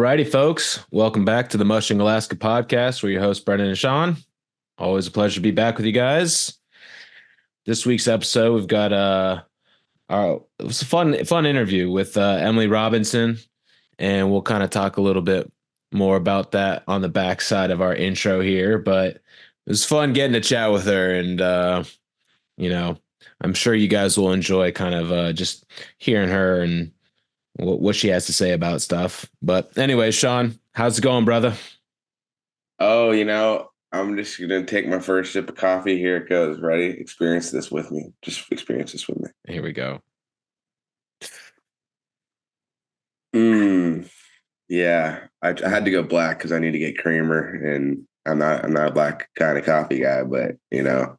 Alrighty, folks. Welcome back to the Mushing Alaska podcast. We're your hosts, Brendan and Sean. Always a pleasure to be back with you guys. This week's episode, we've got it was a fun interview with Emily Robinson, and we'll kind of talk a little bit more about that on the backside of our intro here. But it was fun getting to chat with her, and you know, I'm sure you guys will enjoy kind of just hearing her and what she has to say about stuff. But anyway, Sean, how's it going, brother? Oh, I'm just gonna take my first sip of coffee. Here it goes. Ready? Experience this with me. Just experience this with me. Here we go. Yeah. I had to go black because I need to get creamer, and I'm not a black kind of coffee guy, but yeah,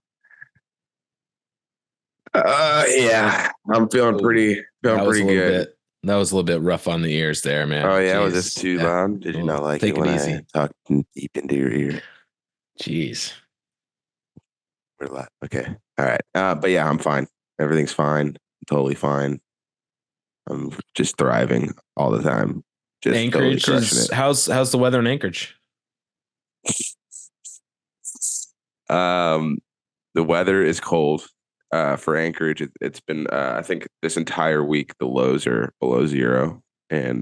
I'm feeling Oh, pretty good. That was a little bit rough on the ears there, Oh man. yeah, was this Jeez. too Yeah. loud? Did you not like it Take it when I easy. talked deep into your ear? Jeez. We're live. Okay. All right. But yeah, I'm fine. Everything's fine. Totally fine. I'm just thriving all the time. Just totally Anchorage crushing is it. how's the weather in Anchorage? Um, the weather is cold. For Anchorage, it's been I think this entire week the lows are below zero, and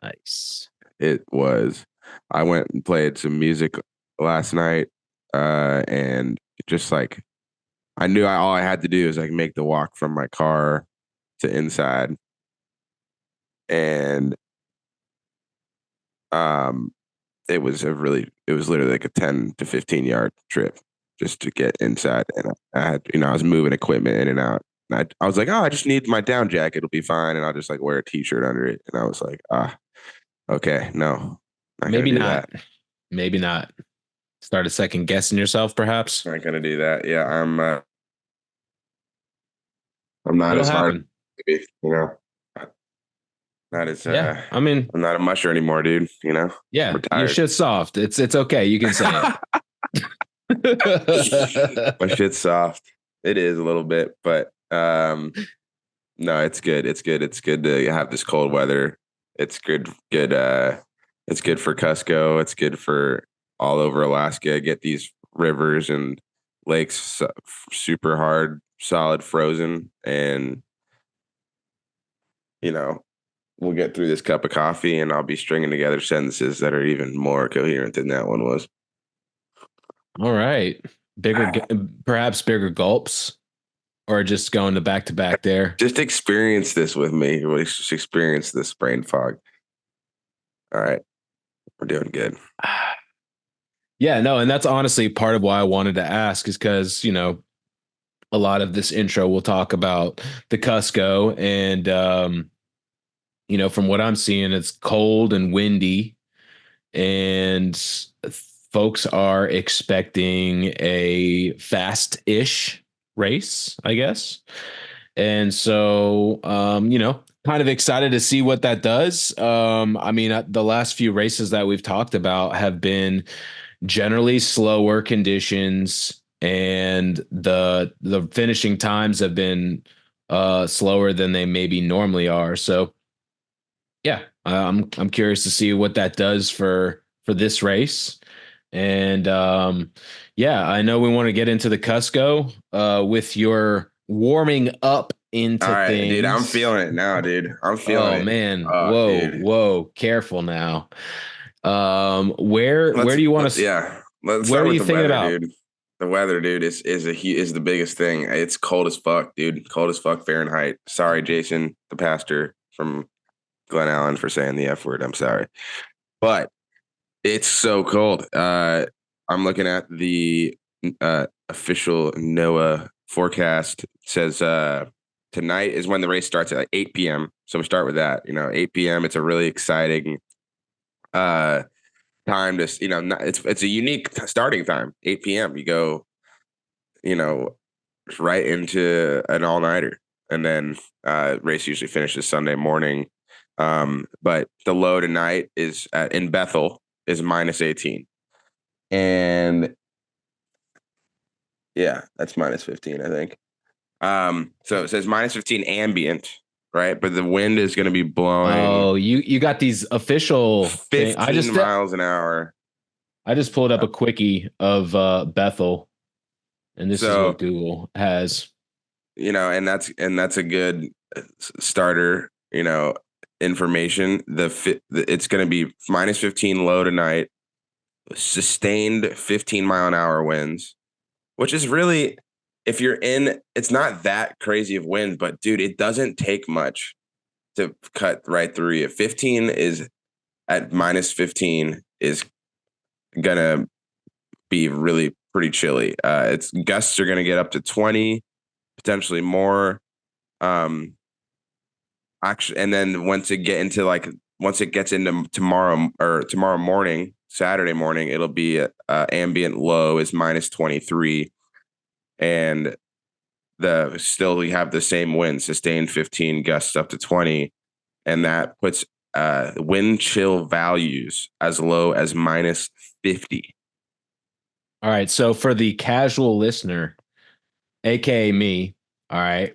Nice. it was. I went and played some music last night, and just like I knew all I had to do is like make the walk from my car to inside, and um, it was literally like a 10 to 15 yard trip just to get inside. And I had, I was moving equipment in and out. And I was like, oh, I just need my down jacket. It'll be fine. And I'll just like wear a t-shirt under it. And I was like, okay, no, not going Maybe to do not. that. Maybe not. Started second guessing yourself, perhaps. Not going to do that. Yeah. I'm not It'll as hard, happen. not as, Yeah. I mean, I'm not a musher anymore, dude. I'm yeah, your retired. shit's soft. It's okay. You can say it. My shit's soft. It is a little bit, but no, it's good. It's good. It's good to have this cold weather. It's good. It's good for Kusko. It's good for all over Alaska. Get these rivers and lakes super hard, solid, frozen, and you know we'll get through this cup of coffee, and I'll be stringing together sentences that are even more coherent than that one was. All right. Perhaps bigger gulps, or just going to back there. Just experience this with me. Just experience this brain fog. All right, we're doing good. Yeah, no, and that's honestly part of why I wanted to ask is because, a lot of this intro will talk about the Cusco and from what I'm seeing, it's cold and windy, and folks are expecting a fast-ish race, I guess. And so, kind of excited to see what that does. I mean, the last few races that we've talked about have been generally slower conditions, and the finishing times have been slower than they maybe normally are. So, yeah, I'm curious to see what that does for this race. And yeah, I know we want to get into the Cusco with your warming up All into right, dude. I'm things. feeling it now, dude. I'm feeling Oh it. man, Oh, dude. whoa, careful now. Where do you want to? Yeah. Let's Where start are with you the thinking weather, about? dude. The weather, dude, is the biggest thing. It's cold as fuck, dude. Cold as fuck Fahrenheit. Sorry, Jason, the pastor from Glen Allen, for saying the F word. I'm sorry, but it's so cold. I'm looking at the official NOAA forecast. It says tonight is when the race starts at 8 p.m. So we start with that. 8 p.m. It's a really exciting uh, time to, it's a unique starting time. 8 p.m. You go, you know, right into an all nighter, and then race usually finishes Sunday morning. But the low tonight is in Bethel is minus 18, and yeah, that's minus 15, I think. So it says minus 15 ambient, right? But the wind is going to be blowing Oh, you got these official thing. 15 miles an hour. I just pulled up a quickie of Bethel, and this is So, what Google has. and that's a good starter, information. It's going to be minus 15 low tonight, sustained 15-mile an hour winds, which is really, if you're in, it's not that crazy of wind, but dude, it doesn't take much to cut right through you. 15 is at minus 15 is gonna be really pretty chilly. It's gusts are gonna get up to 20, potentially more. Um, actually, and then once it gets into tomorrow morning, Saturday morning, it'll be ambient low is minus 23, and we have the same wind, sustained 15, gusts up to 20, and that puts wind chill values as low as minus 50. All right. So for the casual listener, aka me, all right,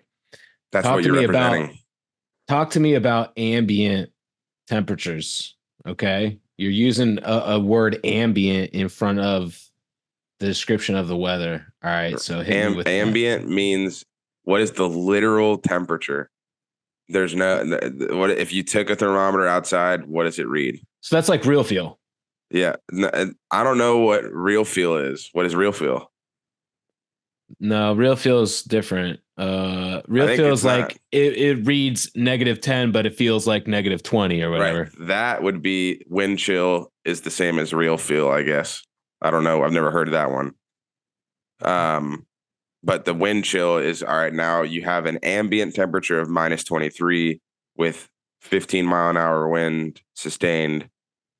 That's talk what to you're me about representing. talk to me about ambient temperatures. Okay. You're using a word ambient in front of the description of the weather. All right. So hit me with that. Ambient means what is the literal temperature? There's no what if you took a thermometer outside, what does it read? So that's like real feel. Yeah, I don't know what real feel is. What is real feel? No, real feels different. I Real think feels it's not. like it reads -10, but it feels like -20 or Right. whatever. That would be wind chill is the same as real feel, I guess. I don't know. I've never heard of that one. Um, but the wind chill is all right. Now you have an ambient temperature of minus 23 with 15-mile an hour wind sustained.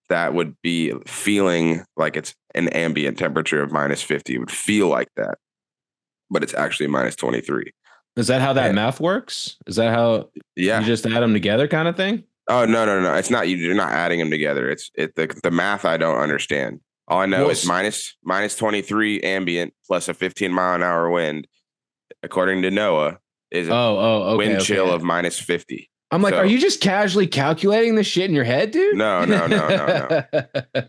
That would be feeling like it's an ambient temperature of minus 50. It would feel like that, but it's actually minus 23. Is that how that And math works? Is that how you yeah. just add them together kind of thing? Oh, no, no, no. It's not you. You're not adding them together. The math I don't understand. All I know Well, is minus 23 ambient plus a 15-mile an hour wind, according to NOAA, is a okay, wind chill okay. of minus 50. I'm like, are So you just casually calculating this shit in your head, dude? no, no, no, no,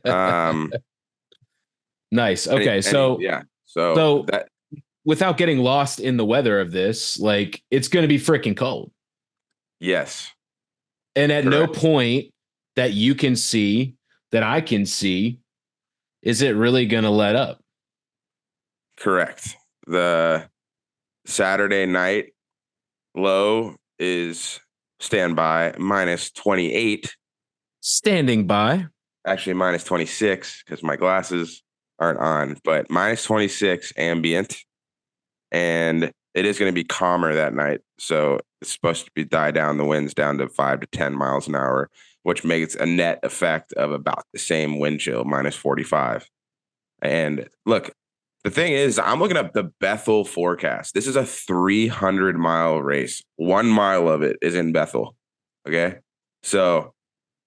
no. Nice. Okay, Yeah. So so that without getting lost in the weather of this, like it's going to be freaking cold. yes, And at no correct, point that you can see, that I can see, is it really going to let up? correct. The Saturday night low is standby minus 28. Standing by. Actually minus 26 because my glasses aren't on, but minus 26 ambient. And it is going to be calmer that night. So it's supposed to be die down the winds down to 5 to 10 miles an hour, which makes a net effect of about the same wind chill, minus 45. And look, the thing is, I'm looking up the Bethel forecast. This is a 300-mile race. 1 mile of it is in Bethel. Okay. So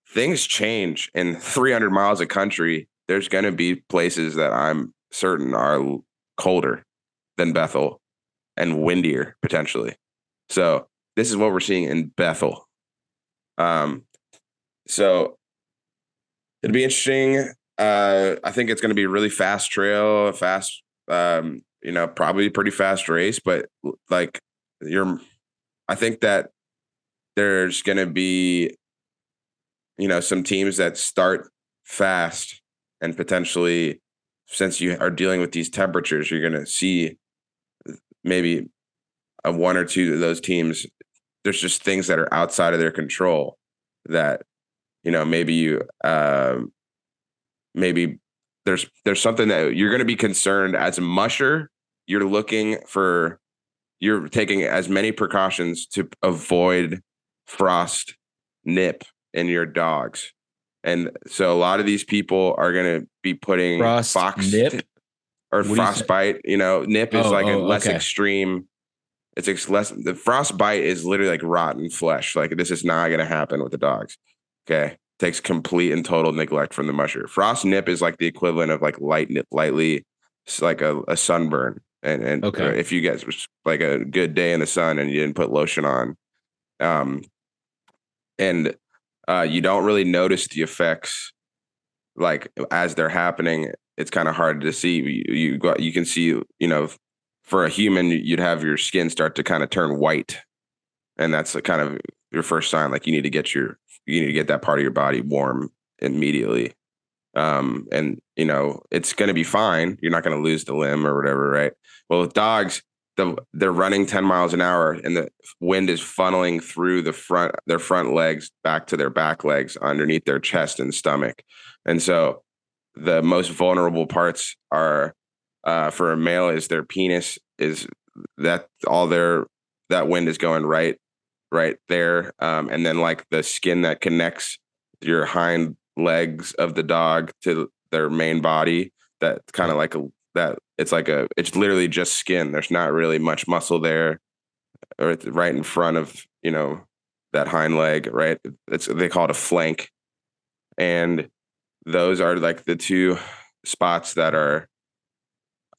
things change in 300 miles of country. There's going to be places that I'm certain are colder than Bethel and windier potentially. So this is what we're seeing in Bethel. So it'd be interesting. I think it's going to be a really fast trail, probably pretty fast race, but like I think that there's going to be, some teams that start fast and potentially, since you are dealing with these temperatures, you're going to see maybe a one or two of those teams. There's just things that are outside of their control that, maybe there's something that you're going to be concerned as a musher. You're taking as many precautions to avoid frost nip in your dogs. And so a lot of these people are going to be putting Frost nip. or What do you say? frostbite. Nip is like a less Okay. extreme. Less. The frostbite is literally like rotten flesh. Like this is not going to happen with the dogs. Okay. Takes complete and total neglect from the musher. Frost nip is like the equivalent of like lightly, it's like a sunburn. And Okay. if you get like a good day in the sun and you didn't put lotion on, and you don't really notice the effects like as they're happening. It's kind of hard to see. You can see, for a human, you'd have your skin start to kind of turn white, and that's the kind of your first sign. Like you need to get that part of your body warm immediately. And it's going to be fine. You're not going to lose the limb or whatever, right? Well, with dogs, they're running 10 miles an hour, and the wind is funneling through their front legs back to their back legs underneath their chest and stomach. And so the most vulnerable parts are, for a male, is their penis. Is that all their that wind is going right there, and then like the skin that connects your hind legs of the dog to their main body. That kind of like that. It's literally just skin. There's not really much muscle there, or it's right in front of that hind leg. Right, they call it a flank, and those are like the two spots that are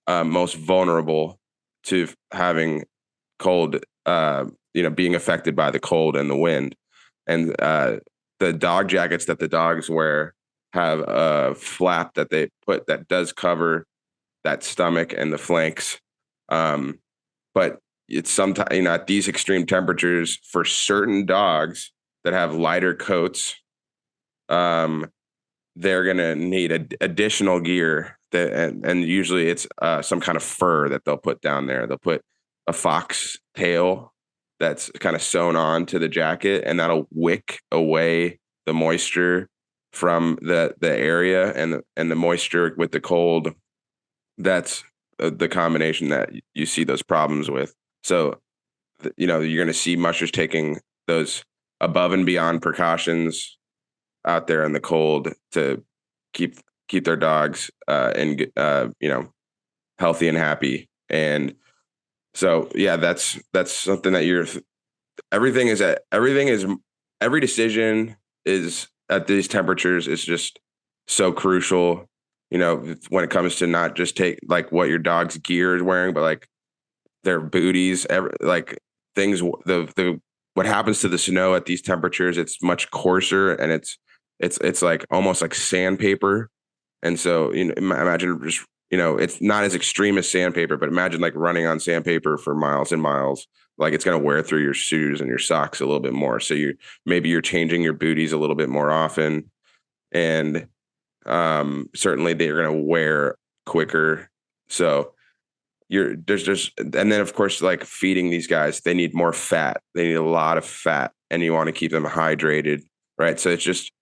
most vulnerable to having cold, being affected by the cold and the wind. And the dog jackets that the dogs wear have a flap that they put that does cover that stomach and the flanks. But it's sometimes, at these extreme temperatures, for certain dogs that have lighter coats, they're going to need additional gear and usually it's some kind of fur that they'll put down there. They'll put a fox tail that's kind of sewn on to the jacket, and that'll wick away the moisture from the area, and the moisture with the cold. That's the combination that you see those problems with. So, you're going to see mushers taking those above and beyond precautions out there in the cold to keep their dogs and healthy and happy. And so yeah, that's something that every decision is at these temperatures is just so crucial, when it comes to not just take like what your dog's gear is wearing, but like their booties, like things, the what happens to the snow at these temperatures. It's much coarser, and it's like almost like sandpaper. And so, imagine just, it's not as extreme as sandpaper, but imagine like running on sandpaper for miles and miles. Like it's going to wear through your shoes and your socks a little bit more. So maybe you're changing your booties a little bit more often. And certainly they're going to wear quicker. So and then of course, like feeding these guys, they need more fat. They need a lot of fat, and you want to keep them hydrated. Right. So it's just,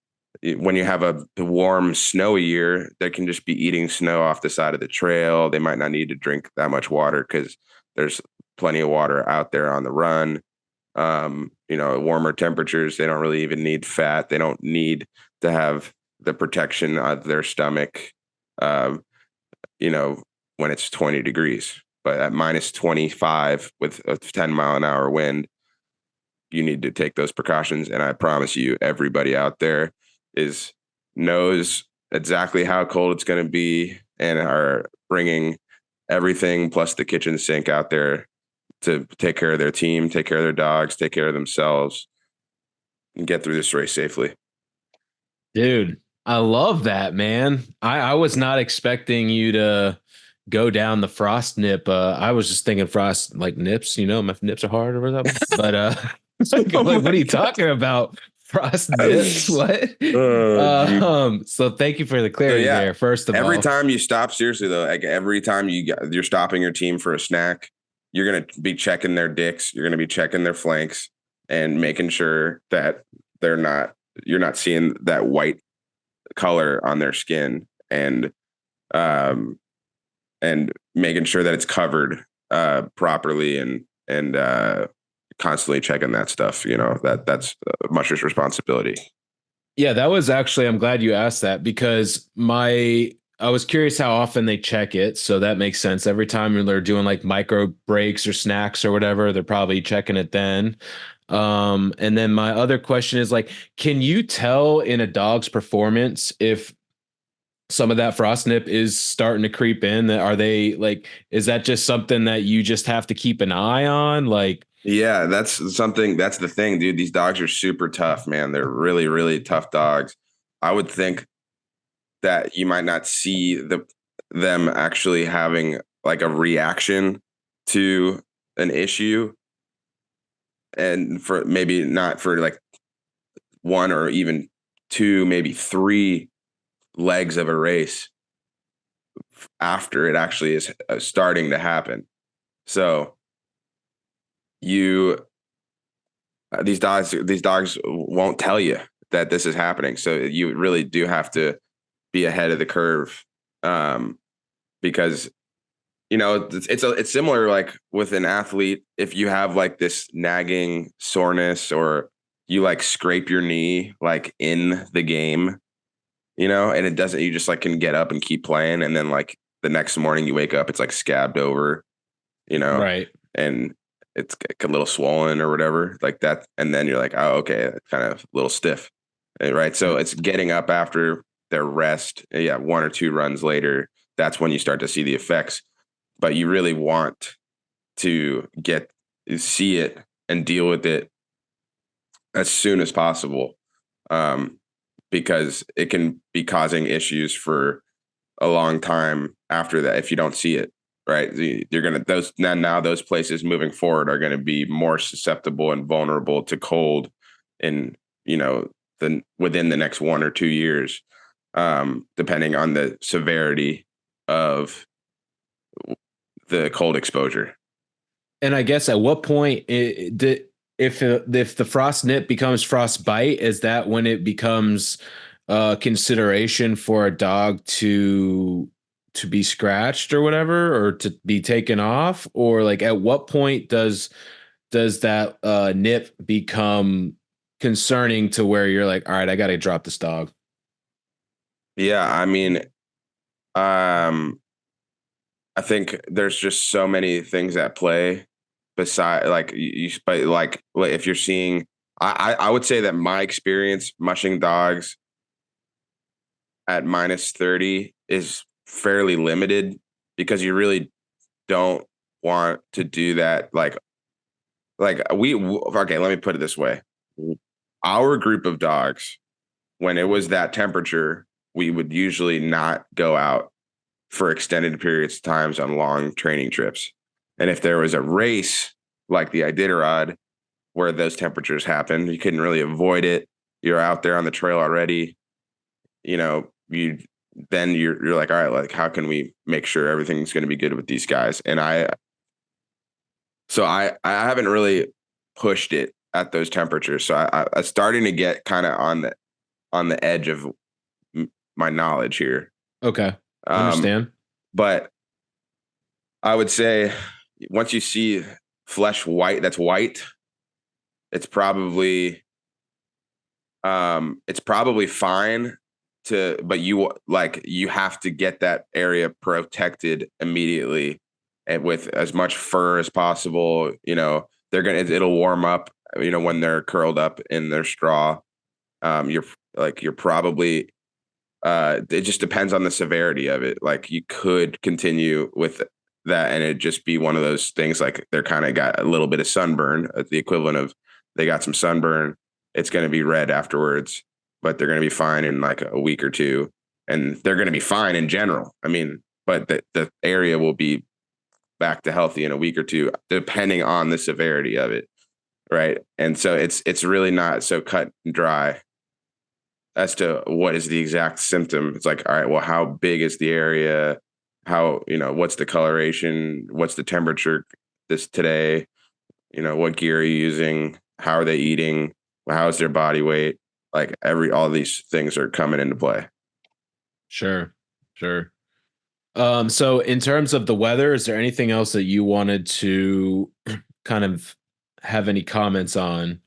when you have a warm, snowy year, they can just be eating snow off the side of the trail. They might not need to drink that much water because there's plenty of water out there on the run. Warmer temperatures, they don't really even need fat. They don't need to have the protection of their stomach, when it's 20 degrees. But at minus 25 with a 10-mile-an-hour wind, you need to take those precautions. And I promise you, everybody out there knows exactly how cold it's going to be and are bringing everything plus the kitchen sink out there to take care of their team, take care of their dogs, take care of themselves, and get through this race safely. Dude, I love that, man. I was not expecting you to go down the frost nip. I was just thinking frost like nips, my nips are hard or something. But Oh like, what are my you God. talking about? Frost nips? What? Oh, dude. So thank you for the So clarity yeah, there, first of every all. time you stop, seriously though, like every time you're stopping your team for a snack, you're gonna be checking their dicks, you're gonna be checking their flanks, and making sure that you're not seeing that white color on their skin, um and making sure that it's covered properly, and constantly checking that stuff. That's Musher's responsibility. Yeah, that was actually, I'm glad you asked that because I was curious how often they check it. So that makes sense. Every time they're doing like micro breaks or snacks or whatever, they're probably checking it then. And then my other question is like, can you tell in a dog's performance if some of that frost nip is starting to creep in? Are they like, is that just something that you just have to keep an eye on? Like, Yeah, that's something. That's the thing, dude. These dogs are super tough, man. They're really, really tough dogs. I would think that you might not see them actually having like a reaction to an issue, and for maybe not for like one or even two, maybe three legs of a race after it actually is starting to happen. So you these dogs won't tell you that this is happening. So you really do have to be ahead of the curve, um, because it's similar like with an athlete. If you have like this nagging soreness or you like scrape your knee like in the game, and it doesn't, you just like can get up and keep playing, and then like the next morning you wake up, it's like scabbed over, you know, Right. and it's like a little swollen or whatever like that. And then you're like, oh, okay, kind of a little stiff. Right. So it's getting up after their rest. Yeah. One or two runs later, that's when you start to see the effects. But you really want to see it and deal with it as soon as possible. Um, because it can be causing issues for a long time after that if you don't see it. Right, you're gonna those now those places moving forward are going to be more susceptible and vulnerable to cold, in within the next 1 or 2 years, depending on the severity of the cold exposure. And I guess at what point if the frost nip becomes frostbite, is that when it becomes consideration for a dog to be scratched or whatever, or to be taken off, or like at what point does that nip become concerning to where you're like, all right, I got to drop this dog? Yeah, I mean, um, I think there's just so many things at play beside like but like if you're seeing, I would say that my experience mushing dogs at -30 is fairly limited, because you really don't want to do that. Okay, let me put it this way. Our group of dogs, when it was that temperature, we would usually not go out for extended periods of times on long training trips. And if there was a race like the Iditarod where those temperatures happened, you couldn't really avoid it. You're out there on the trail already. You then you're like, all right, like how can we make sure everything's going to be good with these guys? And I haven't really pushed it at those temperatures. So I'm starting to get kind of on the edge of my knowledge here. Okay, Um, understand. but I would say once you see flesh white, that's white, it's probably fine but you have to get that area protected immediately, and with as much fur as possible. It'll warm up, when they're curled up in their straw. You're probably it just depends on the severity of it. Like you could continue with that and it just be one of those things like they're kind of got a little bit of sunburn, the equivalent of they got some sunburn. It's going to be red afterwards, but they're going to be fine in like a week or two, and they're going to be fine in general. I mean, but the area will be back to healthy in a week or two, depending on the severity of it, right? And so it's really not so cut and dry as to what is the exact symptom. It's like, all right, well, how big is the area? How, what's the coloration? What's the temperature this today? What gear are you using? How are they eating? How is their body weight? Like all these things are coming into play. Sure, sure. So in terms of the weather, is there anything else that you wanted to kind of have any comments on?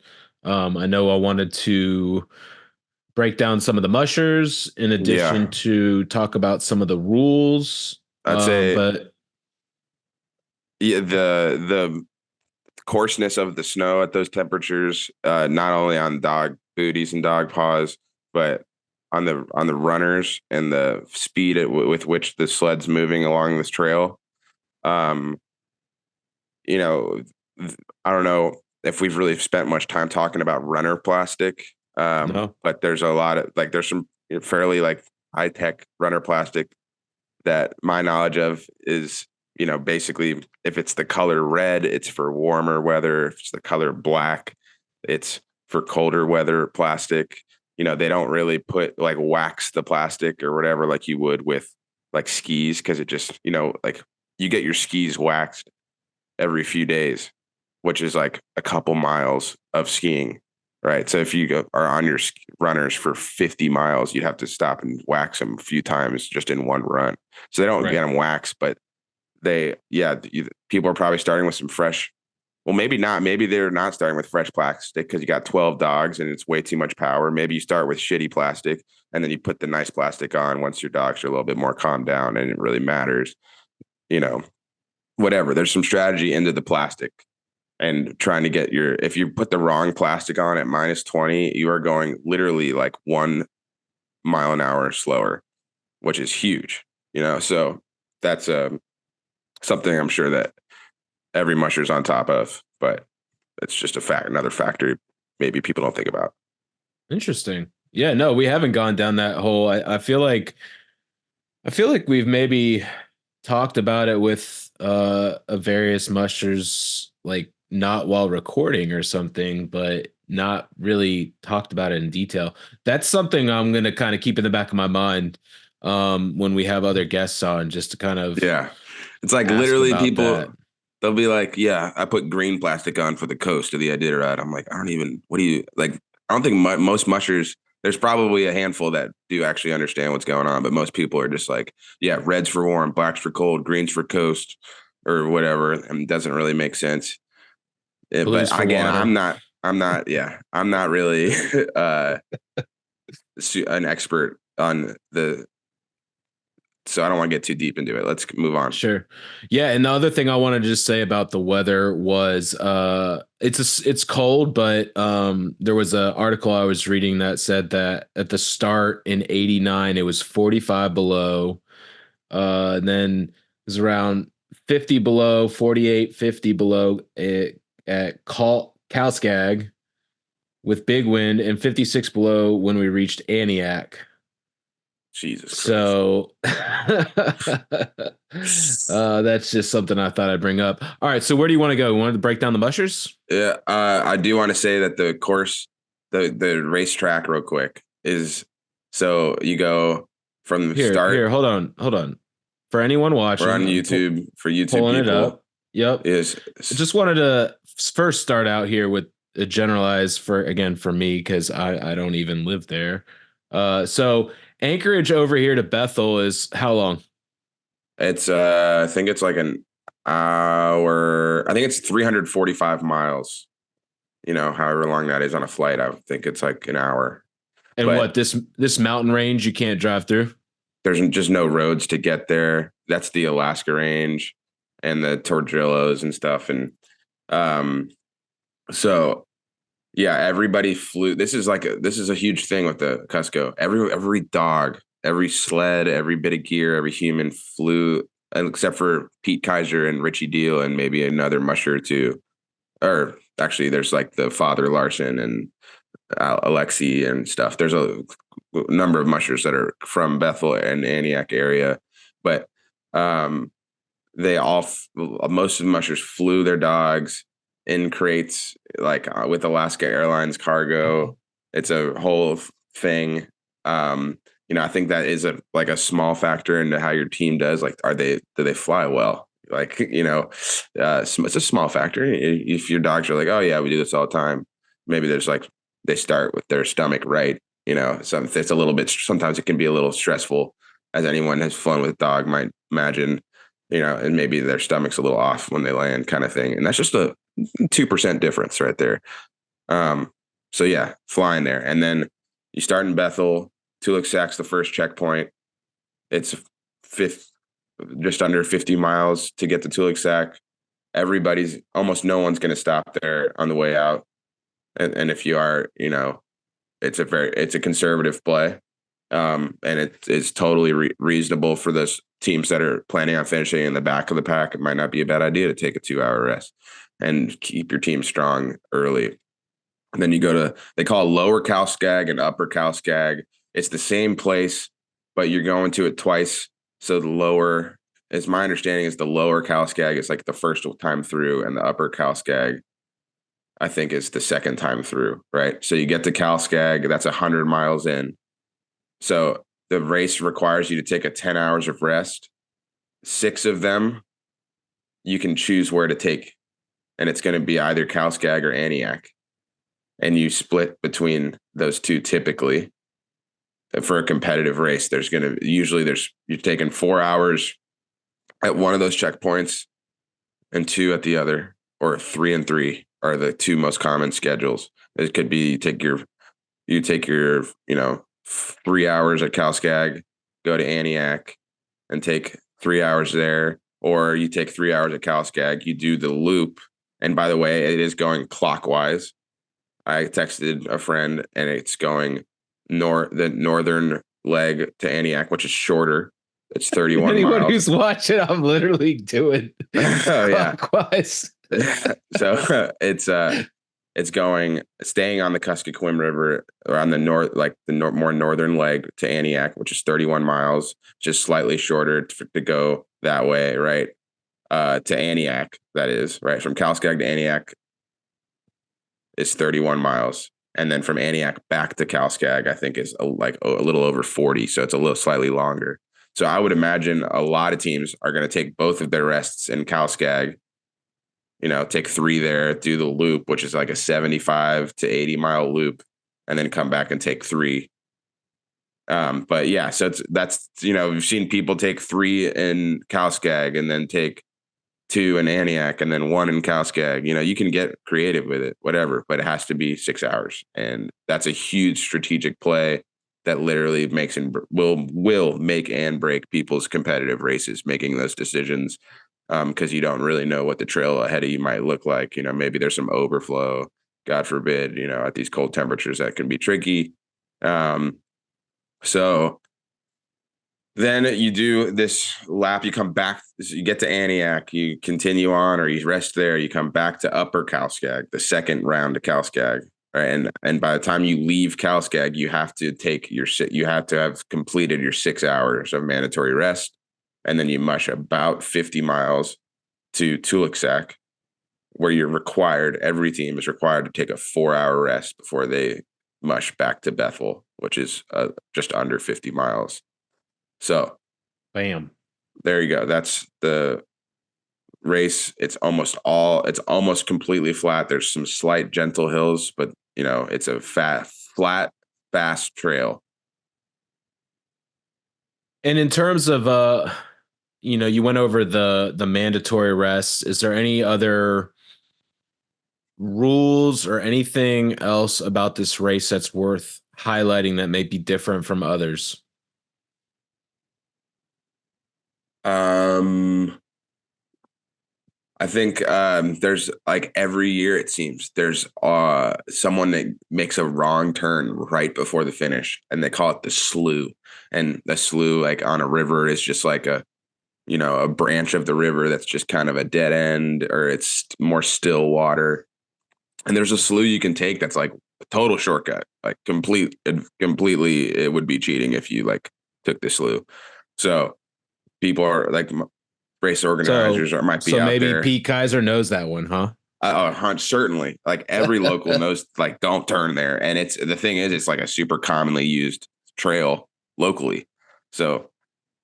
I know I wanted to break down some of the mushers in addition Yeah. to talk about some of the rules. I'd say, But yeah, the coarseness of the snow at those temperatures, not only on dog booties and dog paws, but on the runners and the speed with which the sled's moving along this trail. Um, I don't know if we've really spent much time talking about runner plastic. No. But there's a lot of like there's some fairly like high tech runner plastic that my knowledge of is, basically if it's the color red, it's for warmer weather. If it's the color black, it's for colder weather plastic. They don't really put like wax the plastic or whatever like you would with like skis because it just, like you get your skis waxed every few days, which is like a couple miles of skiing, right? So if you are on your runners for 50 miles, you'd have to stop and wax them a few times just in one run. So they don't Right. get them waxed, but people are probably starting with some fresh. Well, maybe not. Maybe they're not starting with fresh plastic because you got 12 dogs and it's way too much power. Maybe you start with shitty plastic and then you put the nice plastic on once your dogs are a little bit more calmed down and it really matters. You know, whatever. There's some strategy into the plastic and trying to get if you put the wrong plastic on at -20, you are going literally like 1 mile an hour slower, which is huge, So that's something I'm sure that every musher's on top of, but it's just another factor maybe people don't think about. Interesting. Yeah, no, we haven't gone down that hole. I feel like we've maybe talked about it with various mushers, like not while recording or something, but not really talked about it in detail. That's something I'm gonna kind of keep in the back of my mind when we have other guests on, just to kind of Yeah. It's like ask literally about that. they'll be like, yeah, I put green plastic on for the coast of the Iditarod. I'm like, what do you like? I don't think most mushers, there's probably a handful that do actually understand what's going on, but most people are just like, yeah, red's for warm, black's for cold, green's for coast or whatever. And it doesn't really make sense. But Blues for again, water. I'm not really an expert on so I don't want to get too deep into it. Let's move on. Sure. Yeah, and the other thing I wanted to just say about the weather was it's cold, but there was an article I was reading that said that at the start in 89 it was 45 below. And then it was around 50 below, 48, 50 below at Kalskag with big wind, and 56 below when we reached Antioch. Jesus Christ. So that's just something I thought I'd bring up. All right, so where do you want to go? You wanted to break down the mushers? Yeah, I do want to say that the course, the racetrack, real quick, is so you go from the Here, start. hold on. For anyone We're on watching, YouTube for YouTube pulling it people. up. Yep. Is I just wanted to first start out here with a generalized for me because I don't even live there. So Anchorage over here to Bethel is how long? it's I think it's like an hour. I think it's 345 miles. However long that is on a flight. I think it's like an hour. And But what this mountain range you can't drive through? there's just no roads to get there. That's the Alaska range and the Tordillos and stuff. And um, so yeah, everybody flew. This is a huge thing with the Kusko. Every dog, every sled, every bit of gear, every human flew, except for Pete Kaiser and Richie Deal and maybe another musher or two. Or actually, there's like the Father Larson and Alexi and stuff. There's a number of mushers that are from Bethel and Antioch area, but um, they all most of the mushers flew their dogs in crates, like with Alaska Airlines cargo. It's a whole thing. I think that is a small factor into how your team does. Like, do they fly well? Like, it's a small factor. If your dogs are like, oh yeah, we do this all the time. Maybe there's like they start with their stomach right. It's a little bit. Sometimes it can be a little stressful, as anyone has flown with a dog might imagine. And maybe their stomach's a little off when they land, kind of thing. And that's just a 2% difference right there. So yeah, flying there, and then you start in Bethel. Tulak's the first checkpoint. It's just under 50 miles to get to Tulak. Almost no one's going to stop there on the way out. And if you are, it's a conservative play. And it is totally reasonable for those teams that are planning on finishing in the back of the pack. It might not be a bad idea to take a 2-hour rest. and keep your team strong early. And then you go to, they call it Lower Calskag and Upper Calskag. It's the same place, but you're going to it twice. So the lower, as my understanding is, the Lower Calskag is like the first time through, and the Upper Calskag, I think, is the second time through, right? So you get to Calskag, that's 100 miles in. So the race requires you to take a 10 hours of rest. 6 of them you can choose where to take, and it's going to be either Calskag or Aniak. And you split between those two typically. For a competitive race, there's going to usually you're taking 4 hours at one of those checkpoints and 2 at the other, or 3 and 3 are the 2 most common schedules. It could be you take your 3 hours at Calskag, go to Aniak, and take 3 hours there, or you take 3 hours at Calskag, you do the loop. And by the way, it is going clockwise. I texted a friend, and it's going the northern leg to Aniak, which is shorter. It's 31 Anyone miles. who's watching, I'm literally doing Oh yeah. clockwise. So it's going, staying on the Kuskokwim River, or on the north, like the more northern leg to Aniak, which is 31 miles, just slightly shorter to go that way, right? To Aniak, that is, right? From Calskag to Aniak is 31 miles. And then from Aniak back to Calskag, I think, is a little over 40. So it's a little slightly longer. So I would imagine a lot of teams are going to take both of their rests in Calskag, take 3 there, do the loop, which is like a 75 to 80 mile loop, and then come back and take 3. But yeah, so we've seen people take 3 in Calskag and then take 2 in Aniak and then 1 in Calskag. You can get creative with it, whatever, but it has to be 6 hours. And that's a huge strategic play that literally will make and break people's competitive races, making those decisions, because you don't really know what the trail ahead of you might look like. Maybe there's some overflow, God forbid, at these cold temperatures that can be tricky. So then you do this lap, you come back, you get to Aniak, you continue on, or you rest there, you come back to Upper Calskag, the second round to Calskag. Right. And by the time you leave Calskag, you have to have completed your 6 hours of mandatory rest. And then you mush about 50 miles to Tulaksak, where every team is required to take a 4-hour rest before they mush back to Bethel, which is just under 50 miles. So, bam, there you go. That's the race. It's almost completely flat. There's some slight gentle hills, but it's a flat, fast trail. And in terms of you went over the mandatory rests. Is there any other rules or anything else about this race that's worth highlighting that may be different from others? I think there's, like, every year it seems there's someone that makes a wrong turn right before the finish, and they call it the slough. And the slough, like on a river, is just like a branch of the river that's just kind of a dead end, or it's more still water. And there's a slough you can take that's like a total shortcut, like completely. It would be cheating if you like took the slough. So people are like, race organizers might be so out maybe there. Pete Kaiser knows that one, huh? Certainly, like every local knows, like, don't turn there. And the thing is, it's like a super commonly used trail locally. So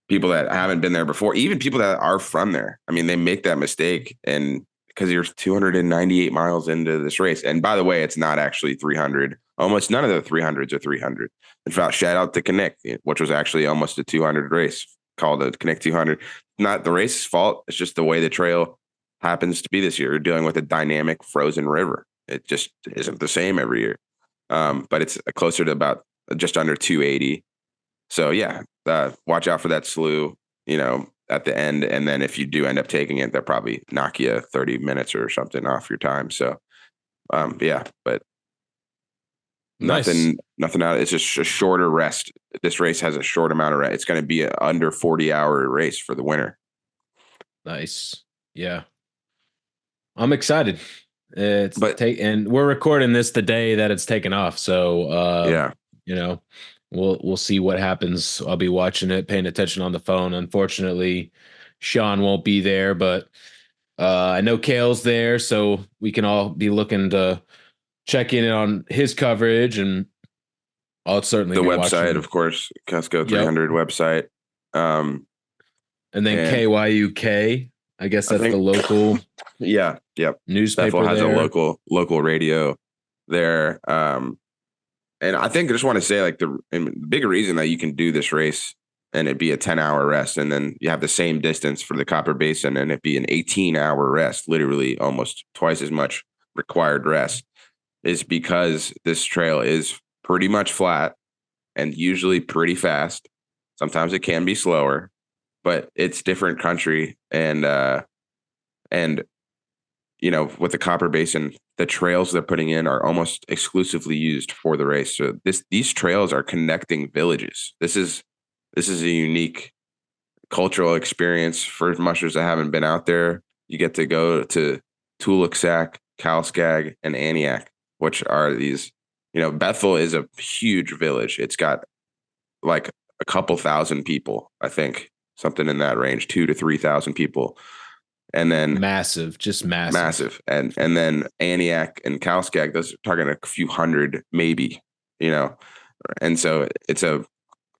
people that haven't been there before, even people that are from there, I mean, they make that mistake, and because you're 298 miles into this race. And by the way, it's not actually 300. Almost none of the 300s are 300. In fact, shout out to Knik, which was actually almost a 200 race, called a Knik 200. Not the race's fault. It's just the way the trail happens to be this year. You're dealing with a dynamic frozen river. It just isn't the same every year. But it's closer to about just under 280. So yeah, watch out for that slough, at the end. And then if you do end up taking it, they'll probably knock you 30 minutes or something off your time. So yeah, but Nice. nothing out. It's just a shorter rest. This race has a short amount of rest. It's going to be an under 40-hour race for the winner. Nice. Yeah. I'm excited. It's But take and we're recording this the day that it's taken off. So yeah, you know, we'll see what happens. I'll be watching it, paying attention on the phone. Unfortunately, Sean won't be there, but I know Kale's there, so we can all be looking to check in on his coverage, and I'll certainly the be website, watching. of course, Kusko Yep. 300 website. Um, And then and KYUK, I guess I that's the think, local yeah, yep. Bethel newspaper has a there. local radio there. And I think I just want to say, like, the big reason that you can do this race and it be a 10-hour rest, and then you have the same distance for the Copper Basin and it be an 18-hour rest, literally almost twice as much required rest, is because this trail is pretty much flat and usually pretty fast. Sometimes it can be slower, but it's different country. And with the Copper Basin, the trails they're putting in are almost exclusively used for the race. So these trails are connecting villages. This is a unique cultural experience for mushers that haven't been out there. You get to go to Tuluksak, Kalskag, and Aniak, which are these. Bethel is a huge village. It's got like a couple thousand people, I think, something in that range, 2 to 3 thousand people, and then Massive, just massive. massive. And then Aniak and Kalskag, those are targeting a few hundred, maybe, you know. And so it's a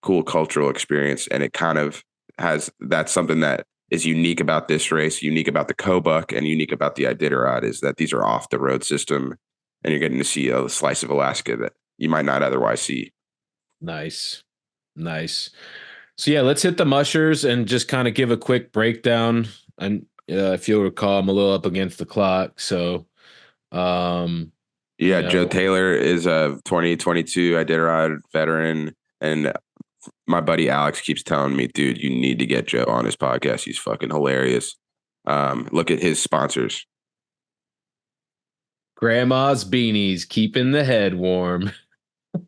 cool cultural experience, and it kind of that's something that is unique about this race, unique about the Kobuk, and unique about the Iditarod, is that these are off the road system, and you're getting to see a slice of Alaska that you might not otherwise see. Nice. Nice. So yeah, let's hit the mushers and just kind of give a quick breakdown. And if you'll recall, I'm a little up against the clock, so um, you Yeah, Joe know, Taylor is a 2022 Iditarod veteran, and my buddy Alex keeps telling me, dude, you need to get Joe on his podcast. He's fucking hilarious. Look at his sponsors. grandma's beanies keeping the head warm.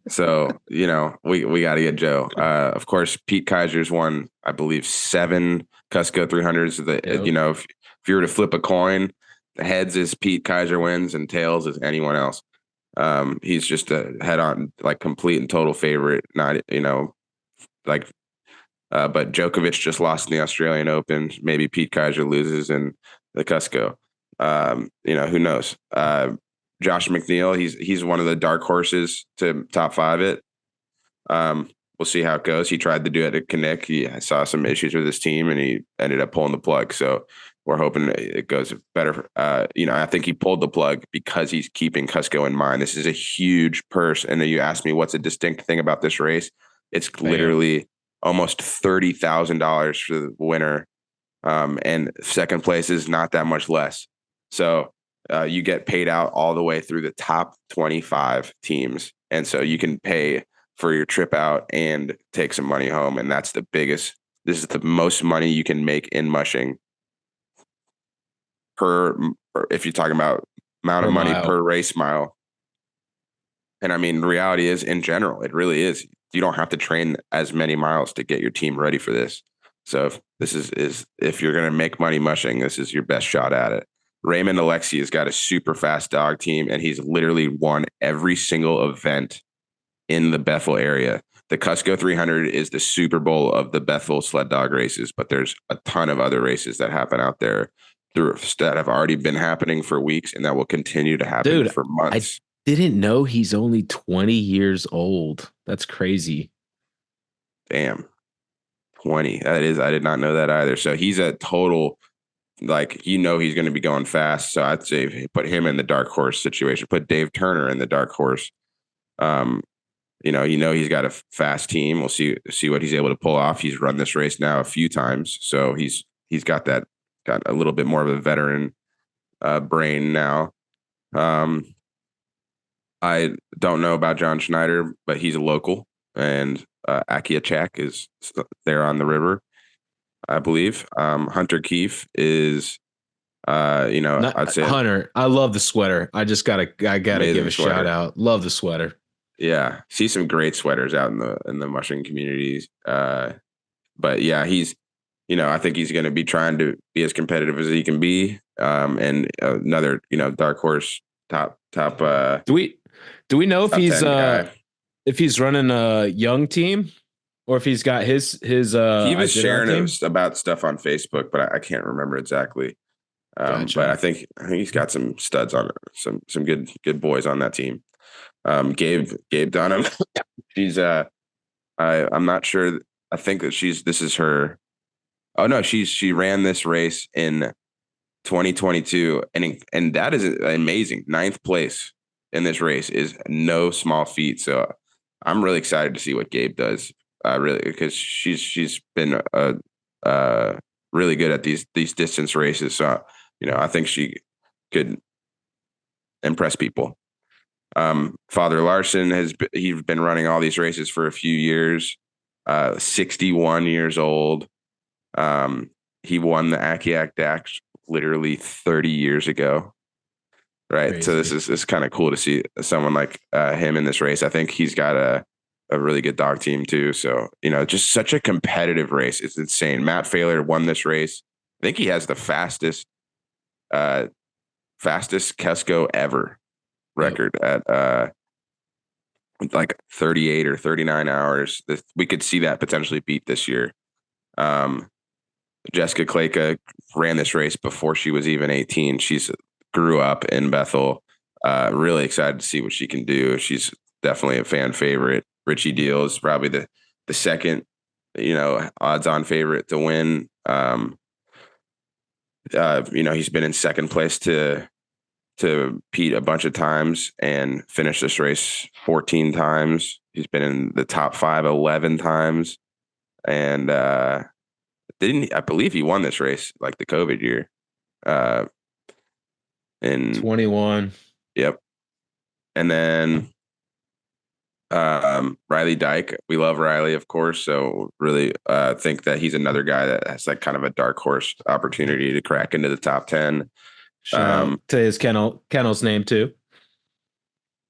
So, we got to get Joe. Of course, Pete Kaiser's won, I believe, 7 Cusco 300s. Yep. If you were to flip a coin, the heads is Pete Kaiser wins and tails is anyone else. He's just a head on, like, complete and total favorite. Not, like, but Djokovic just lost in the Australian Open. Maybe Pete Kaiser loses in the Cusco. Who knows? Josh McNeil, he's one of the dark horses to top 5 it. We'll see how it goes. He tried to do it at Knik. He saw some issues with his team, and he ended up pulling the plug. So we're hoping it goes better. I think he pulled the plug because he's keeping Cusco in mind. This is a huge purse. And then you asked me what's a distinct thing about this race. It's Bam. literally almost $30,000 for the winner. And second place is not that much less. So you get paid out all the way through the top 25 teams. And so you can pay for your trip out and take some money home. And that's the biggest. This is the most money you can make in mushing if you're talking about amount of Per money per mile. race mile. And I mean, the reality is, in general, it really is. You don't have to train as many miles to get your team ready for this. So if you're going to make money mushing, this is your best shot at it. Raymond Alexi has got a super fast dog team, and he's literally won every single event in the Bethel area. The Cusco 300 is the Super Bowl of the Bethel sled dog races, but there's a ton of other races that happen out there that have already been happening for weeks and that will continue to happen Dude, for I months. didn't know he's only 20 years old. That's crazy. Damn, 20. That is, I did not know that either. So he's a total, like, he's going to be going fast. So I'd say put him in the dark horse situation. Put Dave Turner in the dark horse. Um, he's got a fast team. We'll see what he's able to pull off. He's run this race now a few times, so he's got a little bit more of a veteran brain now. I don't know about John Schneider, but he's a local, and Akiachak is there on the river, I believe. Hunter Keefe is, Not I'd say Hunter. I love the sweater. I gotta give amazing a shout sweater. out. Love the sweater. Yeah, see some great sweaters out in the mushing communities. But yeah, I think he's going to be trying to be as competitive as he can be. And another, dark horse top Do we do we know top 10 guy. if he's running a young team or if he's got his He was Iditarod sharing team? about stuff on Facebook, but I can't remember exactly. But I Gotcha. think he's got some studs on it, some good boys on that team. Gabe Dunham. She's I'm not sure. I think that this is her. Oh no, she ran this race in 2022, and that is amazing. Ninth place in this race is no small feat. So I'm really excited to see what Gabe does. Really, because she's been really good at these distance races. So I think she could impress people. Father Larson he's been running all these races for a few years. 61 years old. He won the Akiak Dax literally 30 years ago. Right. So Crazy. this is kind of cool to see someone like him in this race. I think he's got a really good dog team too. So, just such a competitive race. It's insane. Matt Failer won this race. I think he has the uh, fastest Kusko ever Yep. record at like 38 or 39 hours. We could see that potentially beat this year. Um, Jessica Kleka ran this race before she was even 18. She's grew up in Bethel. Really excited to see what she can do. She's definitely a fan favorite. Richie Deal is probably the second, odds on favorite to win. He's been in second place to Pete a bunch of times and finished this race 14 times. He's been in the top 5 11 times. And didn't I believe he won this race like the COVID year. Uh, and 21. yep. And then Riley Dyke. We love Riley, of course. So really think that he's another guy that has like kind of a dark horse opportunity to crack into the top 10. Shout out to his kennel's name too.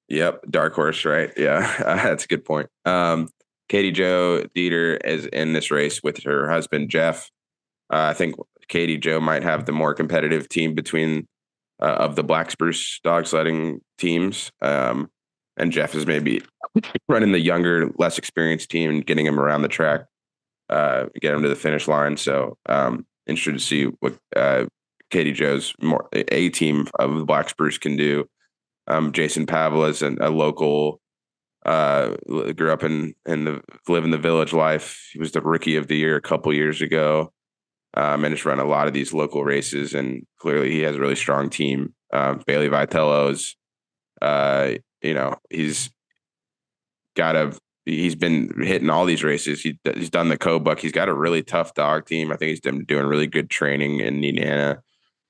Yep, dark horse, right? Yeah, that's a good point. Katie Jo Dieter is in this race with her husband Jeff. I think Katie Jo might have the more competitive team between of the Black Spruce dog sledding teams, and Jeff is maybe running the younger, less experienced team and getting him around the track, get him to the finish line. So interested to see what Katie Jo's more a team of the Black Spruce can do. Jason Pavla is a local. Grew up live in the village life. He was the rookie of the year a couple years ago, and has run a lot of these local races. And clearly, he has a really strong team. Bailey Vitello's, he's he's been hitting all these races. He's done the Cobuck. He's got a really tough dog team. I think he's been doing really good training in Nenana.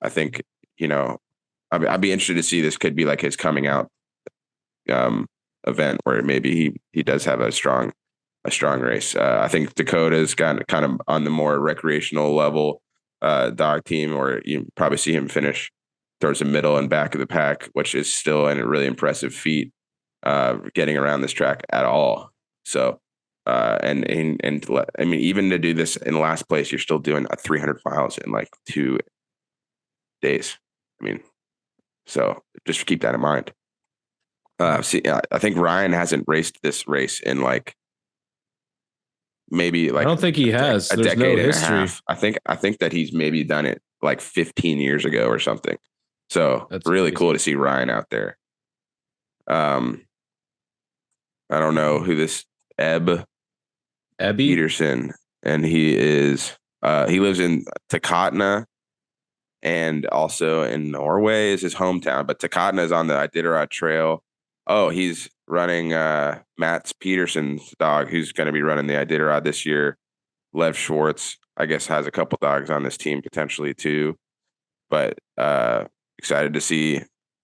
I think I'd be interested to see. This could be like his coming out event where maybe he does have a strong race. I think Dakota's got kind of on the more recreational level dog team, or you probably see him finish towards the middle and back of the pack, which is still a really impressive feat getting around this track at all. So and I mean, even to do this in last place, you're still doing 300 miles in like 2 days. I mean, so just keep that in mind. I think Ryan hasn't raced this race in like maybe I like don't think he has. a There's no decade and a history. half. I think that he's maybe done it like 15 years ago or something. So That's really cool crazy. to see Ryan out there. Um, I don't know who this Eb Ebby? Peterson, and he lives in Takatna and also in Norway is his hometown, but Takatna is on the Iditarod Trail. Oh, he's running Matt Peterson's dog, who's going to be running the Iditarod this year. Lev Schwartz, I guess, has a couple dogs on this team potentially too. But excited to see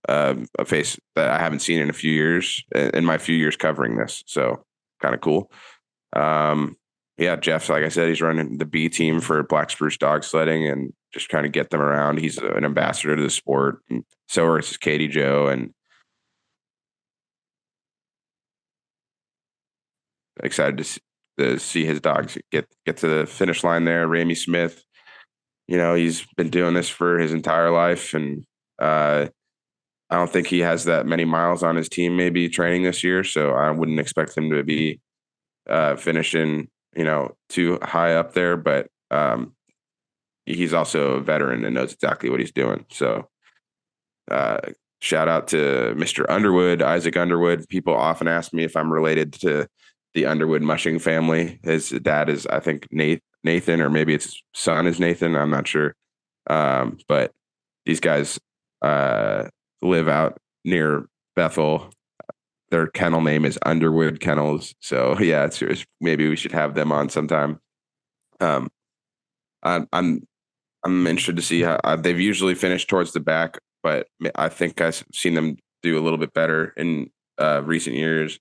a face that I haven't seen in a few years, in my few years covering this. So kind of cool. Yeah, Jeff, like I said, he's running the B team for Black Spruce dog sledding and just trying to get them around. He's an ambassador to the sport. And so is Katie Jo, and excited to see his dogs get to the finish line there. Ramey Smith, he's been doing this for his entire life, and I don't think he has that many miles on his team maybe training this year, so I wouldn't expect him to be finishing, too high up there. But he's also a veteran and knows exactly what he's doing. So uh, shout out to Mr. Underwood, Isaac Underwood. People often ask me if I'm related to the Underwood Mushing family. His dad is, I think, Nathan, or maybe his son is Nathan. I'm not sure. But these guys live out near Bethel. Their kennel name is Underwood Kennels. So yeah, maybe we should have them on sometime. I'm interested to see how they've usually finished towards the back, but I think I've seen them do a little bit better in recent years.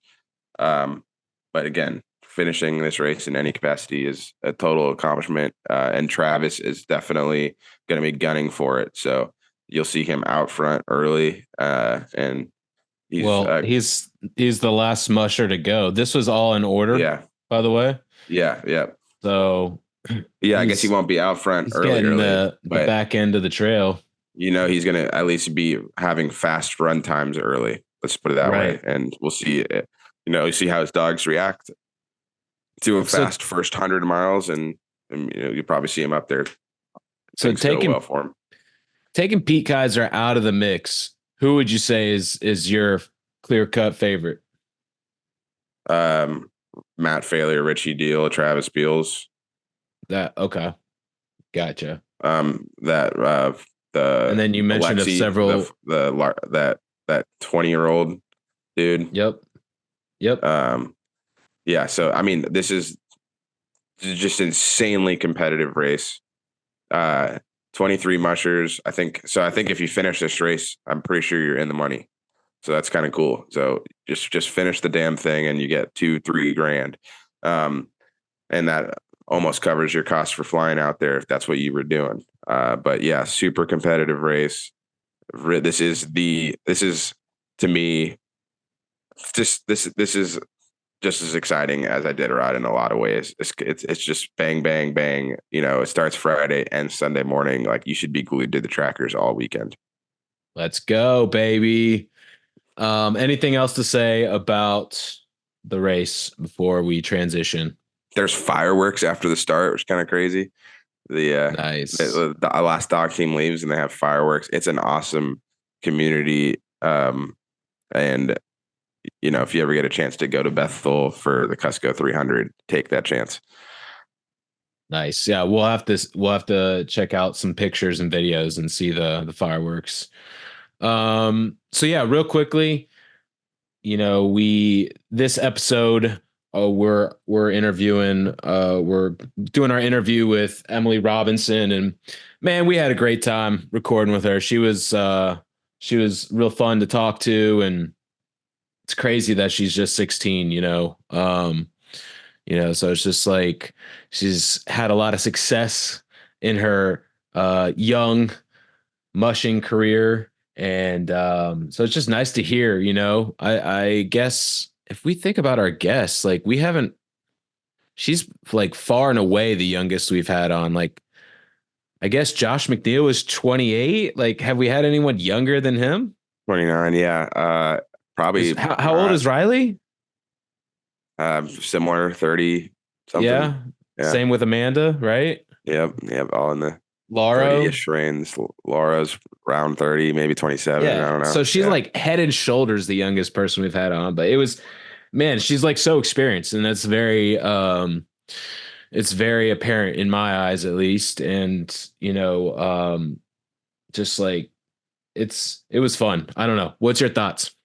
But again, finishing this race in any capacity is a total accomplishment. And Travis is definitely going to be gunning for it. So you'll see him out front early. And he's the last musher to go. This was all in order, yeah, by the way. Yeah. So yeah, I guess he won't be out front early, the back end of the trail. He's going to at least be having fast run times early. Let's put it that way. And we'll see it. You see how his dogs react to a fast first 100 miles, and you probably see him up there. So taking Pete Kaiser out of the mix, who would you say is your clear-cut favorite? Matt Failure, Richie Deal, Travis Beals. Okay, gotcha. And then you mentioned Alexi, several that 20-year-old dude. Yep. Yeah. So I mean, this is just insanely competitive race. 23 mushers. I think if you finish this race, I'm pretty sure you're in the money. So that's kind of cool. So just finish the damn thing and you get 2-3 grand. And that almost covers your cost for flying out there if that's what you were doing. But yeah, super competitive race. This is to me, this is just as exciting as I did ride in a lot of ways. It's just bang, bang, bang. It starts Friday and Sunday morning. Like, you should be glued to the trackers all weekend. Let's go, baby. Anything else to say about the race before we transition? There's fireworks after the start, which is kind of crazy. Nice. The last dog team leaves and they have fireworks. It's an awesome community. And if you ever get a chance to go to Bethel for the Kusko 300, take that chance. Nice. Yeah, we'll have to check out some pictures and videos and see the fireworks. So yeah, real quickly, this episode, we're interviewing, we're doing our interview with Emily Robinson, and man, we had a great time recording with her. She was real fun to talk to, and it's crazy that she's just 16, so it's just like she's had a lot of success in her young mushing career. And so it's just nice to hear, I guess if we think about our guests, like she's like far and away the youngest we've had on. Like, I guess Josh McNeil was 28. Like, have we had anyone younger than him? 29. Yeah. Probably. How old is Riley? Similar, 30 something. Yeah. Same with Amanda, right? Yep. All in the Laura 30-ish range. Laura's around 30, maybe 27. Yeah. I don't know. So she's like head and shoulders the youngest person we've had on, but it was, man, she's like so experienced, and that's very it's very apparent in my eyes, at least. And just like it was fun. I don't know. What's your thoughts?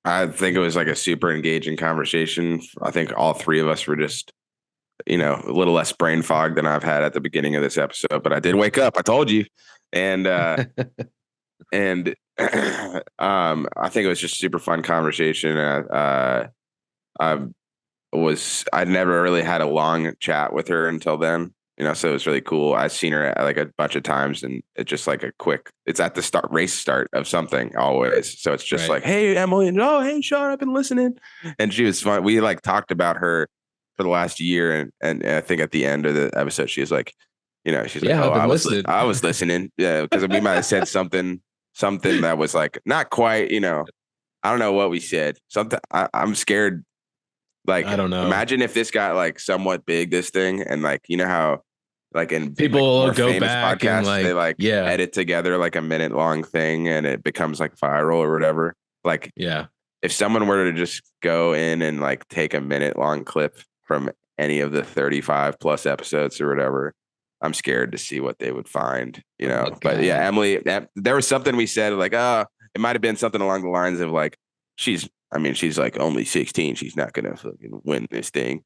I think it was like a super engaging conversation. I think all three of us were just, a little less brain fog than I've had at the beginning of this episode, but I did wake up. I told you. And, and, I think it was just super fun conversation. I'd never really had a long chat with her until then, so it was really cool. I've seen her like a bunch of times, and it's just like it's at the race start of something always. So it's just like, hey, Emily, and hey, Sean, I've been listening. And she was fun. We like talked about her for the last year, and I think at the end of the episode, she's like, she's like, Yeah, oh, I've been listening. I was listening, yeah, because we might have said something that was like not quite, I don't know what we said. Something I'm scared. I Like, don't know. imagine if this got like somewhat big, this thing, and like how like in like People will more go famous back and podcasts, they like, like yeah, edit together like a minute long thing and it becomes like viral or whatever. Like yeah. if someone were to just go in and like take a minute long clip from any of the 35 plus episodes or whatever, I'm scared to see what they would find, Oh But yeah, God. Emily, there was something we said like, it might have been something along the lines of like, she's like only 16. She's not going to fucking win this thing.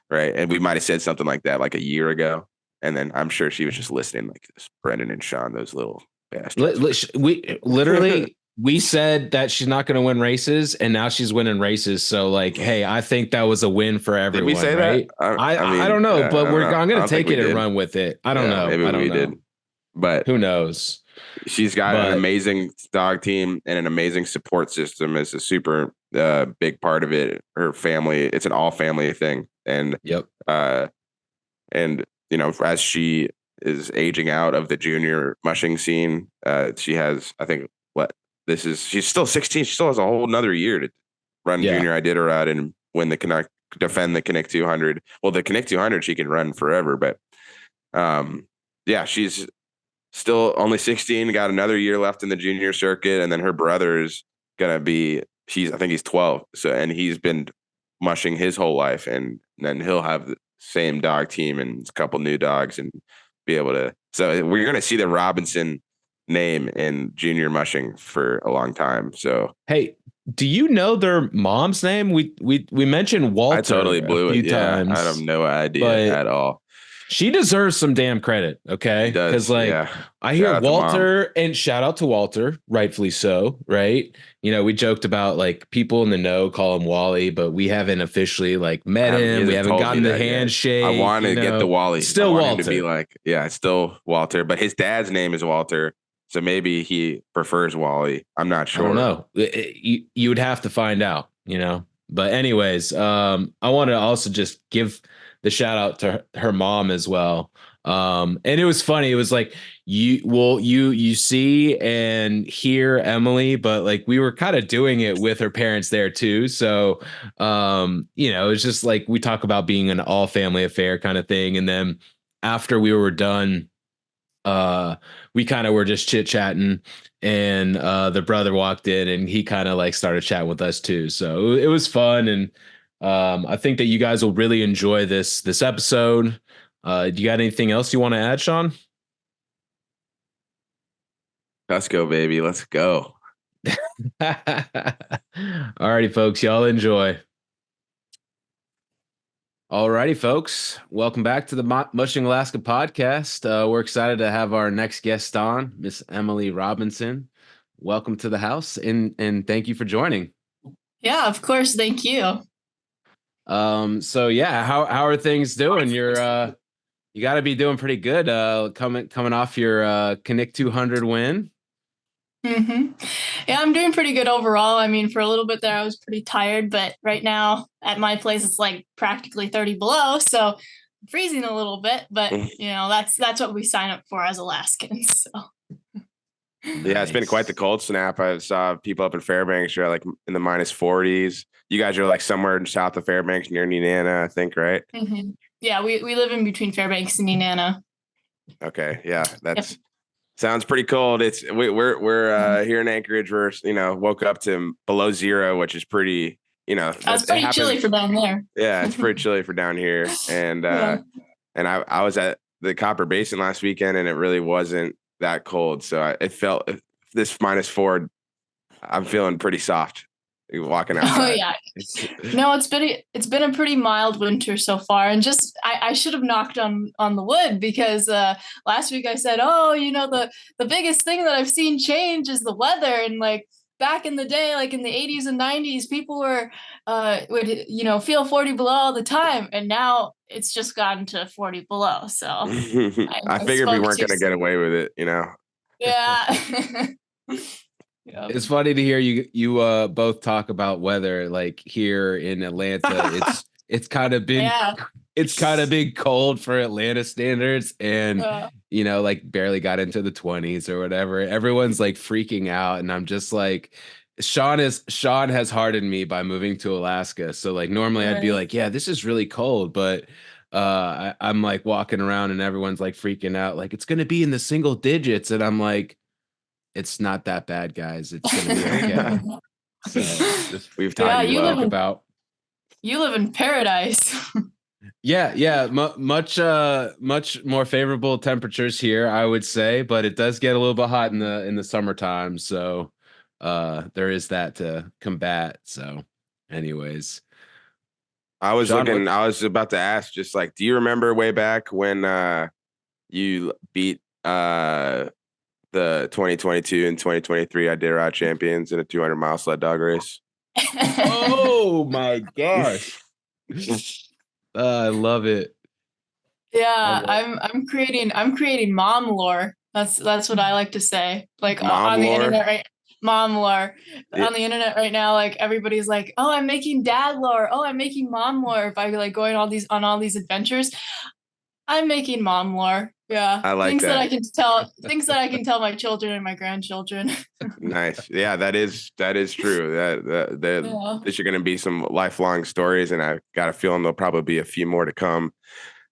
Right. And we might have said something like that like a year ago. And then I'm sure she was just listening like this, Brendan and Sean, those little bastards. We literally we said that she's not going to win races, and now she's winning races. So like, hey, I think that was a win for Did we everyone, say that? right? I mean, don't know, but I don't know. I'm I going to don't think take we it and did. run with it. I don't Yeah, know. maybe I don't we know. did. But Who knows? she's got an But amazing dog team and an amazing support system is a super big part of it. Her family, it's an all family thing. yep. Uh, and, as she is aging out of the junior mushing scene, she has, I think, she's still 16. She still has a whole another year to run Yeah. junior Iditarod and win the Knik, defend the Knik 200. Well, the Knik 200, she can run forever, but yeah, she's still only 16, got another year left in the junior circuit. And then her brother is going to be, I think he's 12. So, and he's been mushing his whole life. And then he'll have the same dog team and a couple new dogs and be able to. So we're going to see the Robinson name in junior mushing for a long time. So, Hey, do you know their mom's name? We mentioned I totally Walter a blew it. few Yeah. I have times, no idea but at all. she deserves some damn credit, She okay? Because does. like Yeah. I hear Shout out to mom. Walter, and shout out to Walter, rightfully so, right? We joked about like people in the know call him Wally, but we haven't officially like met He him. We hasn't haven't told me gotten the that yet. I handshake. want to get the Wally. I Still want him to be Walter. like, yeah, it's still Walter, but his dad's name is Walter. So maybe he prefers Wally. I'm not I don't sure. know. You would have to find out. But anyways, I want to also just give the shout out to her mom as well. And it was funny. It was like you see and hear Emily, but like we were kind of doing it with her parents there too. So it's just like we talk about being an all family affair kind of thing. And then after we were done, we kind of were just chit chatting, and the brother walked in and he kind of like started chatting with us too. So it was fun, and I think that you guys will really enjoy this episode. Do you got anything else you want to add, Sean? Let's go, baby. Let's go. Alrighty, folks, y'all enjoy. Alrighty, folks, welcome back to the Mushing Alaska podcast. We're excited to have our next guest on, Miss Emily Robinson. Welcome to the house, and thank you for joining. Yeah, of course. Thank you. So yeah, how are things doing? You got to be doing pretty good. Coming off your Knik 200 win. Yeah, I'm doing pretty good overall. I mean, for a little bit there, I was pretty tired, but right now at my place, it's like practically 30 below, so I'm freezing a little bit. But that's what we sign up for as Alaskans. So. Yeah, it's been quite the cold snap. I saw people up in Fairbanks are like in the minus 40s. You guys are like somewhere south of Fairbanks near Nenana, I think, right? Mm-hmm. Yeah, we live in between Fairbanks and Nenana. Okay, yeah, that's sounds pretty cold. We're here in Anchorage. We're woke up to below zero, which is pretty. That's pretty chilly for down there. Yeah, it's pretty chilly for down here. And and I was at the Copper Basin last weekend, and it really wasn't that cold. So it felt this -4. I'm feeling pretty soft walking outside. Oh yeah, no, it's been a pretty mild winter so far, and just I should have knocked on the wood because last week I said, the biggest thing that I've seen change is the weather, and like back in the day, like in the 80s and 90s, people would feel 40 below all the time, and now it's just gotten to 40 below. So I figured we weren't going to get away with it, Yeah. Yep. It's funny to hear you both talk about weather. Like here in Atlanta, it's kind of been Yeah. it's kind of been cold for Atlanta standards, and like barely got into the 20s or whatever. Everyone's like freaking out, and I'm just like, Sean has hardened me by moving to Alaska. So like normally I'd be Right. like, yeah, this is really cold, but I'm like walking around and everyone's like freaking out, like it's gonna be in the single digits, and I'm like, it's not that bad, guys. It's gonna be okay. So just We've taught Yeah, you well. you live in paradise. Yeah. Much more favorable temperatures here, I would say, but it does get a little bit hot in the summertime. So there is that to combat. So, anyways, I was Sean, looking. I was about to ask, just like, do you remember way back when you beat the 2022 and 2023 Iditarod champions in a 200-mile sled dog race? Oh my gosh. I love it. Yeah, I'm creating mom lore. That's what I like to say. Like Mom on the lore? internet, right? Mom lore. Yeah. On the internet right now, like everybody's like, "Oh, I'm making dad lore. Oh, I'm making mom lore by like going on all these adventures." I'm making mom lore. Yeah. I like Things that that. I can tell my children and my grandchildren. Nice. Yeah, that is true. Yeah. There's going to be some lifelong stories, and I got a feeling there'll probably be a few more to come.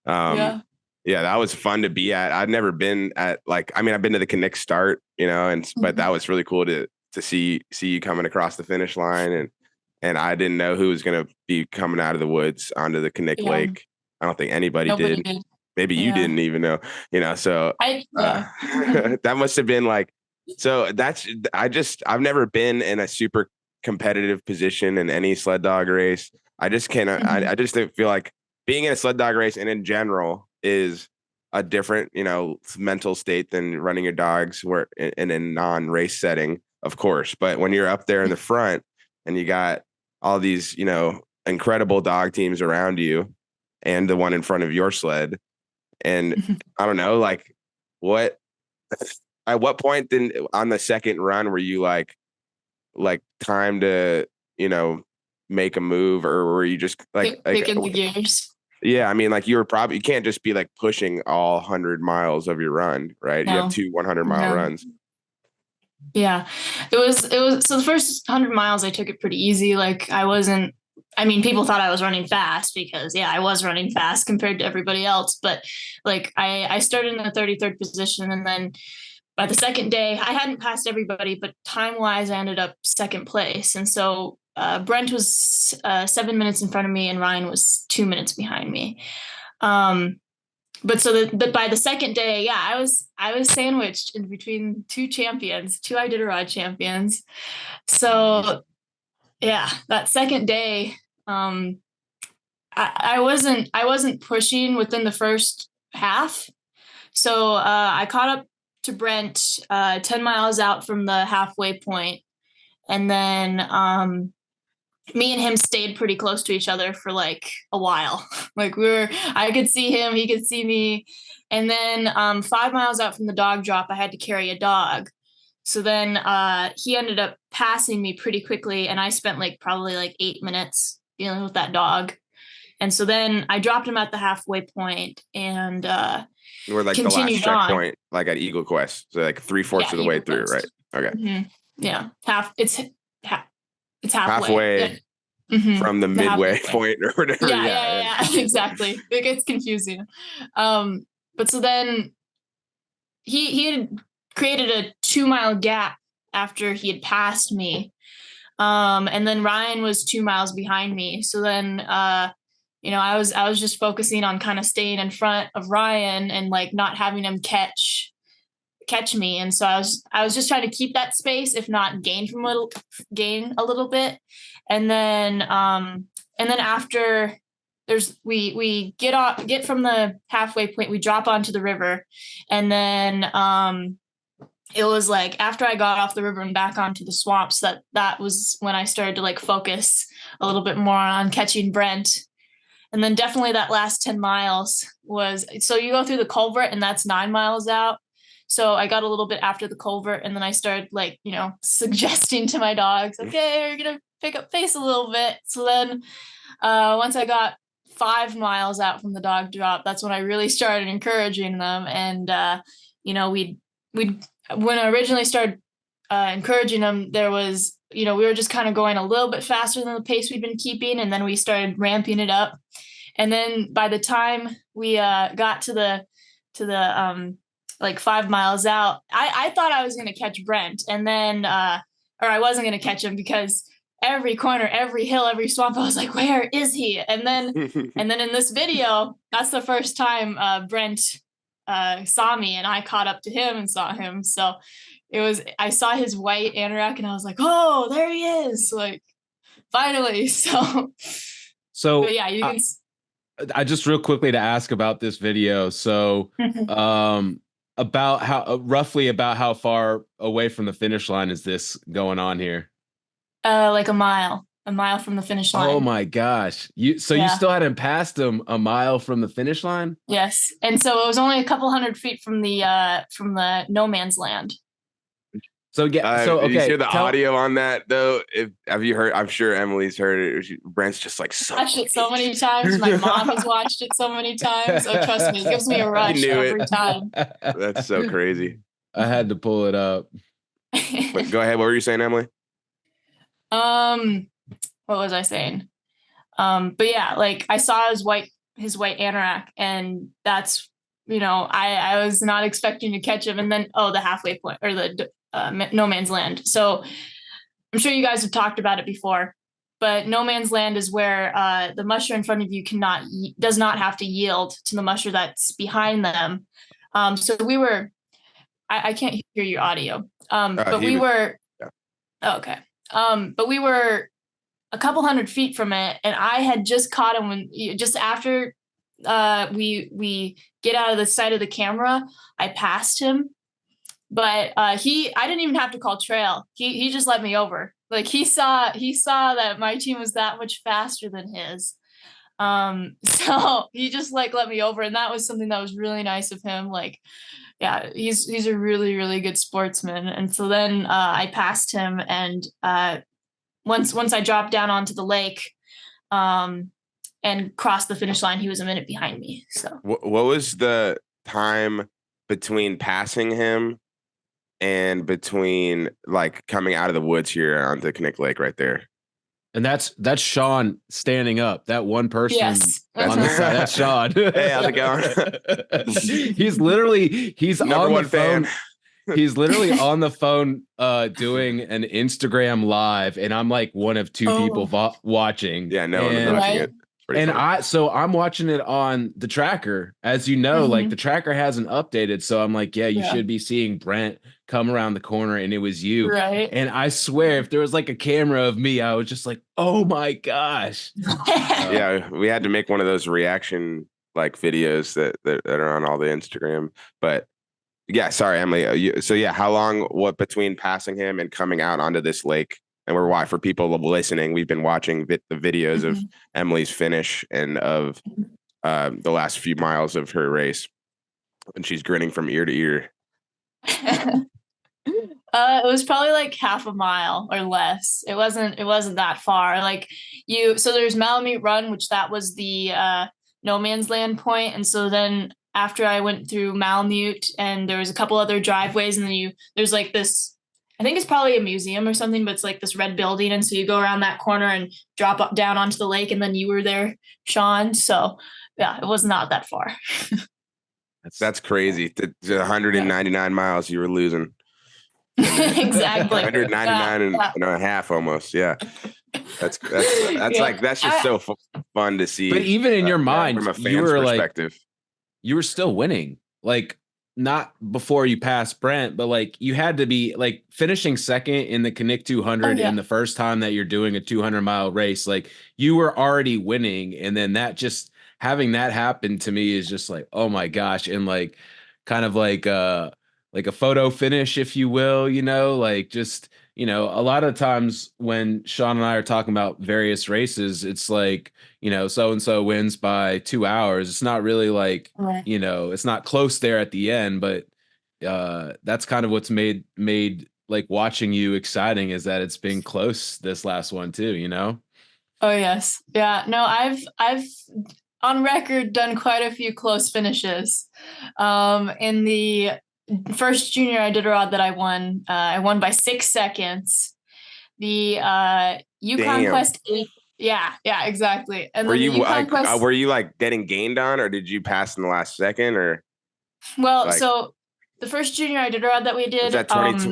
Yeah. Yeah, that was fun to be at. I've never been at I've been to the Knik start, but that was really cool to see you coming across the finish line, and I didn't know who was going to be coming out of the woods onto the Knik Yeah. Lake. I don't think anybody Nobody did. did. Maybe you didn't even know, so that must have been like, so I've never been in a super competitive position in any sled dog race. I just cannot, I just feel like being in a sled dog race and in general is a different, mental state than running your dogs in a non-race setting, of course. But when you're up there in the front and you got all these, incredible dog teams around you and the one in front of your sled, and I don't know, like at what point then on the second run were you like time to, make a move, or were you just Kicking the gears. Yeah, I mean, like you can't just be like pushing all 100 miles of your run, right? No. You have 2 100-mile runs. Yeah, it was so the first 100 miles I took it pretty easy. Like people thought I was running fast because I was running fast compared to everybody else. But like I started in the 33rd position, and then by the second day I hadn't passed everybody, but time wise I ended up second place. And so Brent was 7 minutes in front of me and Ryan was 2 minutes behind me. But by the second day, I was sandwiched in between two Iditarod champions. So that second day, I wasn't pushing within the first half. So I caught up to Brent 10 miles out from the halfway point, and then me and him stayed pretty close to each other for like a while. Like I could see him, he could see me. And then 5 miles out from the dog drop, I had to carry a dog. So then he ended up passing me pretty quickly, and I spent probably 8 minutes dealing with that dog. And so then I dropped him at the halfway point, and we're like the last checkpoint, like at Eagle Quest. So like 3/4 of the way through, right? Okay. Mm-hmm. Yeah. It's halfway. From the midway point or whatever. Yeah, exactly. It gets confusing. But so then he had created a 2-mile gap after he had passed me. And then Ryan was 2 miles behind me. So then I was just focusing on kind of staying in front of Ryan and not having him catch me. And so I was just trying to keep that space, if not gain a little bit. And then after we get from the halfway point, we drop onto the river. And then it was after I got off the river and back onto the swamps, that was when I started to focus a little bit more on catching Brent. And then definitely that last 10 miles so you go through the culvert, and that's 9 miles out. So I got a little bit after the culvert, and then I started suggesting to my dogs, okay, you're going to pick up pace a little bit. So then once I got 5 miles out from the dog drop, that's when I really started encouraging them. And we'd when I originally started encouraging them, there was, we were just kind of going a little bit faster than the pace we'd been keeping, and then we started ramping it up. And then by the time we got to the like 5 miles out, I thought I was going to catch Brent, and then or I wasn't going to catch him, because every corner, every hill, every swamp, I was like, where is he? And then in this video, that's the first time Brent saw me, and I caught up to him and saw him. So I saw his white anorak, and I was like, oh, there he is, like, finally. So but yeah, you can. I just real quickly to ask about this video. So roughly about how far away from the finish line is this going on here? Like a mile from the finish line. Oh my gosh. You still hadn't passed him a mile from the finish line? Yes. And so it was only a couple hundred feet from the no man's land. So yeah, so okay. Did you hear the audio on that though? Have you heard? I'm sure Emily's heard it. Brent's just like watched it so many times. My mom has watched it so many times. Oh, trust me, it gives me a rush every time. That's so crazy. I had to pull it up. But go ahead. What were you saying, Emily? What was I saying? But yeah, like, I saw his white anorak, and that's, I was not expecting to catch him. And then the halfway point, or the no man's land. So I'm sure you guys have talked about it before, but no man's land is where the musher in front of you does not have to yield to the musher that's behind them. So we were, I can't hear your audio, but we were, okay. But we were a couple hundred feet from it, and I had just caught him just after we get out of the sight of the camera. I passed him, but I didn't even have to call trail. He just let me over. Like, he saw that my team was that much faster than his. So he just like let me over, and that was something that was really nice of him. Like, yeah, he's a really, really good sportsman. And so then I passed him, and once I dropped down onto the lake and crossed the finish line, he was a minute behind me. So what was the time between passing him and between like coming out of the woods here onto Knik Lake right there? And that's Sean standing up. That one person yes. on the side. That's Sean. Hey, how's it going? he's number on one the phone. fan. He's literally on the phone doing an Instagram live, and I'm like one of two people watching. Yeah, no one's watching it. And I'm watching it on the tracker. As you know, like, the tracker hasn't updated. So I'm like, you should be seeing Brent come around the corner, and it was you. Right. And I swear, if there was like a camera of me, I was just like, oh my gosh. Yeah, we had to make one of those reaction like videos that are on all the Instagram. But yeah, sorry, Emily. How long, what between passing him and coming out onto this lake? And for people listening, we've been watching the videos of Emily's finish and of the last few miles of her race, and she's grinning from ear to ear. It was probably like half a mile or less. It wasn't that far. Like, so there's Malamute Run, which that was the no man's land point, and so then after I went through Malamute, and there was a couple other driveways, and then there's like this, I think it's probably a museum or something, but it's like this red building. And so you go around that corner and drop down onto the lake, and then you were there, Sean. So yeah, it was not that far. That's crazy. The 199 miles you were losing. Exactly. 199 and a half almost. Yeah. That's just so fun to see. But even in your mind, from a fan's perspective, you were still winning. Like, not before you passed Brent, but like, you had to be like finishing second in the Knik 200 in the first time that you're doing a 200-mile race. Like, you were already winning. And then having that happen to me is just like, oh my gosh. And like, kind of like a photo finish, if you will, like, just, a lot of times when Sean and I are talking about various races, it's like, so-and-so wins by 2 hours. It's not really like, it's not close there at the end, but that's kind of what's made like watching you exciting, is that it's been close this last one too, Oh yes. Yeah, no, I've on record done quite a few close finishes. In the first junior Iditarod that I won by 6 seconds. The Yukon Damn. Quest 8. Yeah, exactly. And Were then the you Yukon like Quest. were you like getting gained on, or did you pass in the last second, or Well, like so the first junior Iditarod that we is did, that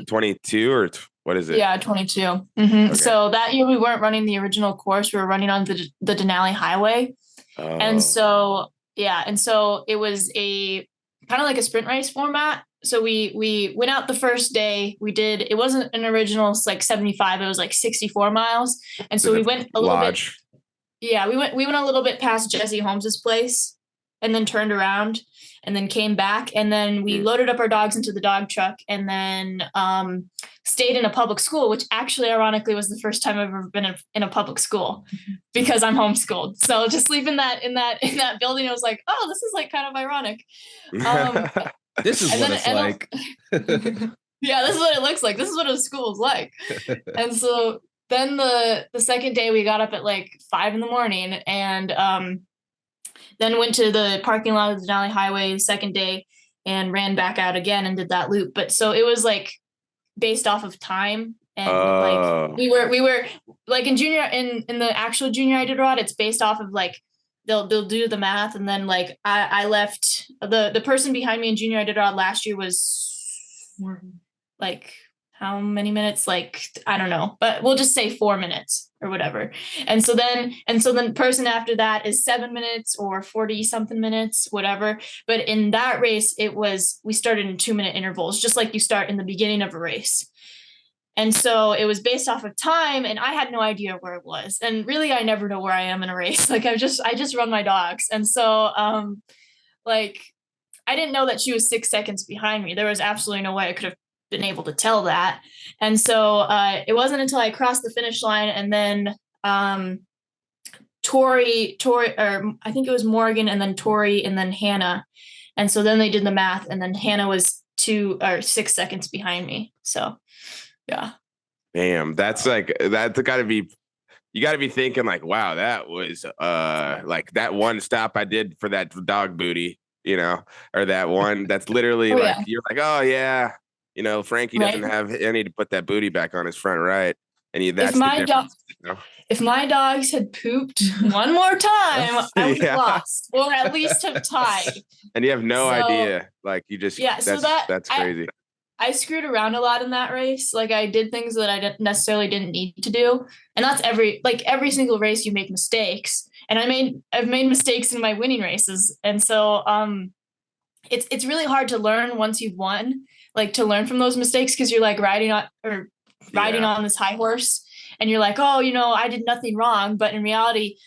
22 or what is it? yeah, 22. Okay. So that year we weren't running the original course; we were running on the Denali Highway. And Oh, so, yeah, and so it was a kind of like a sprint race format. So we went out the first day. It wasn't an original like 75, it was like 64 miles. And to so we the went a little bit, lodge. yeah, we went a little bit past Jesse Holmes's place and then turned around and then came back, and then we loaded up our dogs into the dog truck, and then stayed in a public school, which actually ironically was the first time I've ever been in a public school because I'm homeschooled. So just sleep in that building, I was like, oh, this is like kind of ironic. This is what it's like. Yeah, this is what it looks like. This is what a school is like. And so then the second day we got up at like 5 a.m. and then went to the parking lot of the Denali Highway the second day and ran back out again and did that loop. But so it was like based off of time, and like we were like in the actual junior Iditarod, it's based off of like they'll do the math, and then like I left the person behind me in junior Iditarod last year was like how many minutes? Like, I don't know, but we'll just say 4 minutes or whatever. And so then the person after that is 7 minutes or 40 something minutes, whatever. But in that race, we started in 2-minute intervals, just like you start in the beginning of a race. And so it was based off of time, and I had no idea where it was. And really, I never know where I am in a race. Like I just run my dogs. And so, like, I didn't know that she was 6 seconds behind me. There was absolutely no way I could have been able to tell that. And so it wasn't until I crossed the finish line, and then Tori, or I think it was Morgan, and then Tori, and then Hannah. And so then they did the math, and then Hannah was 6 seconds behind me. So yeah. Damn, that's gotta be, you gotta be thinking like, wow, that was like that one stop I did for that dog booty, or that one that's literally you're like, oh yeah, Frankie doesn't have any to put that booty back on his front right. And that's the difference. If my dogs had pooped one more time, I would have lost, or at least have tied. And you have no idea. Like you just, that's crazy. I screwed around a lot in that race. Like I did things that I didn't need to do. And that's every single race you make mistakes. And I've made mistakes in my winning races. And so it's really hard to learn once you've won, like to learn from those mistakes, because you're like riding on this high horse, and you're like, oh, I did nothing wrong. But in reality,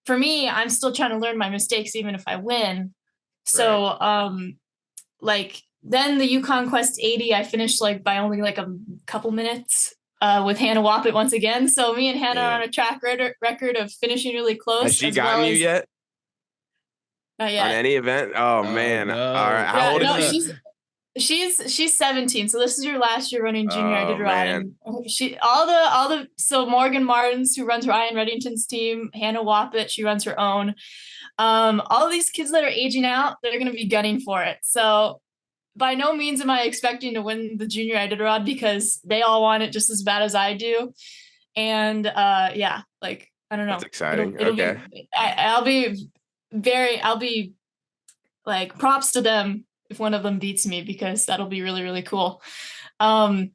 for me, I'm still trying to learn my mistakes, even if I win. So like then the Yukon Quest 80, I finished like by only like a couple minutes with Hannah Wappett once again. So me and Hannah are on a track record of finishing really close. Has she gotten you yet? Not yet. On any event? Oh man. No. All right. How old is she? She's 17. So this is your last year running junior Iditarod. She so Morgan Martins, who runs Ryan Reddington's team, Hannah Wappett, she runs her own. All of these kids that are aging out, they're going to be gunning for it. So by no means am I expecting to win the junior Iditarod, because they all want it just as bad as I do. And like I don't know. That's exciting. Okay. I'll be like props to them if one of them beats me, because that'll be really, really cool. And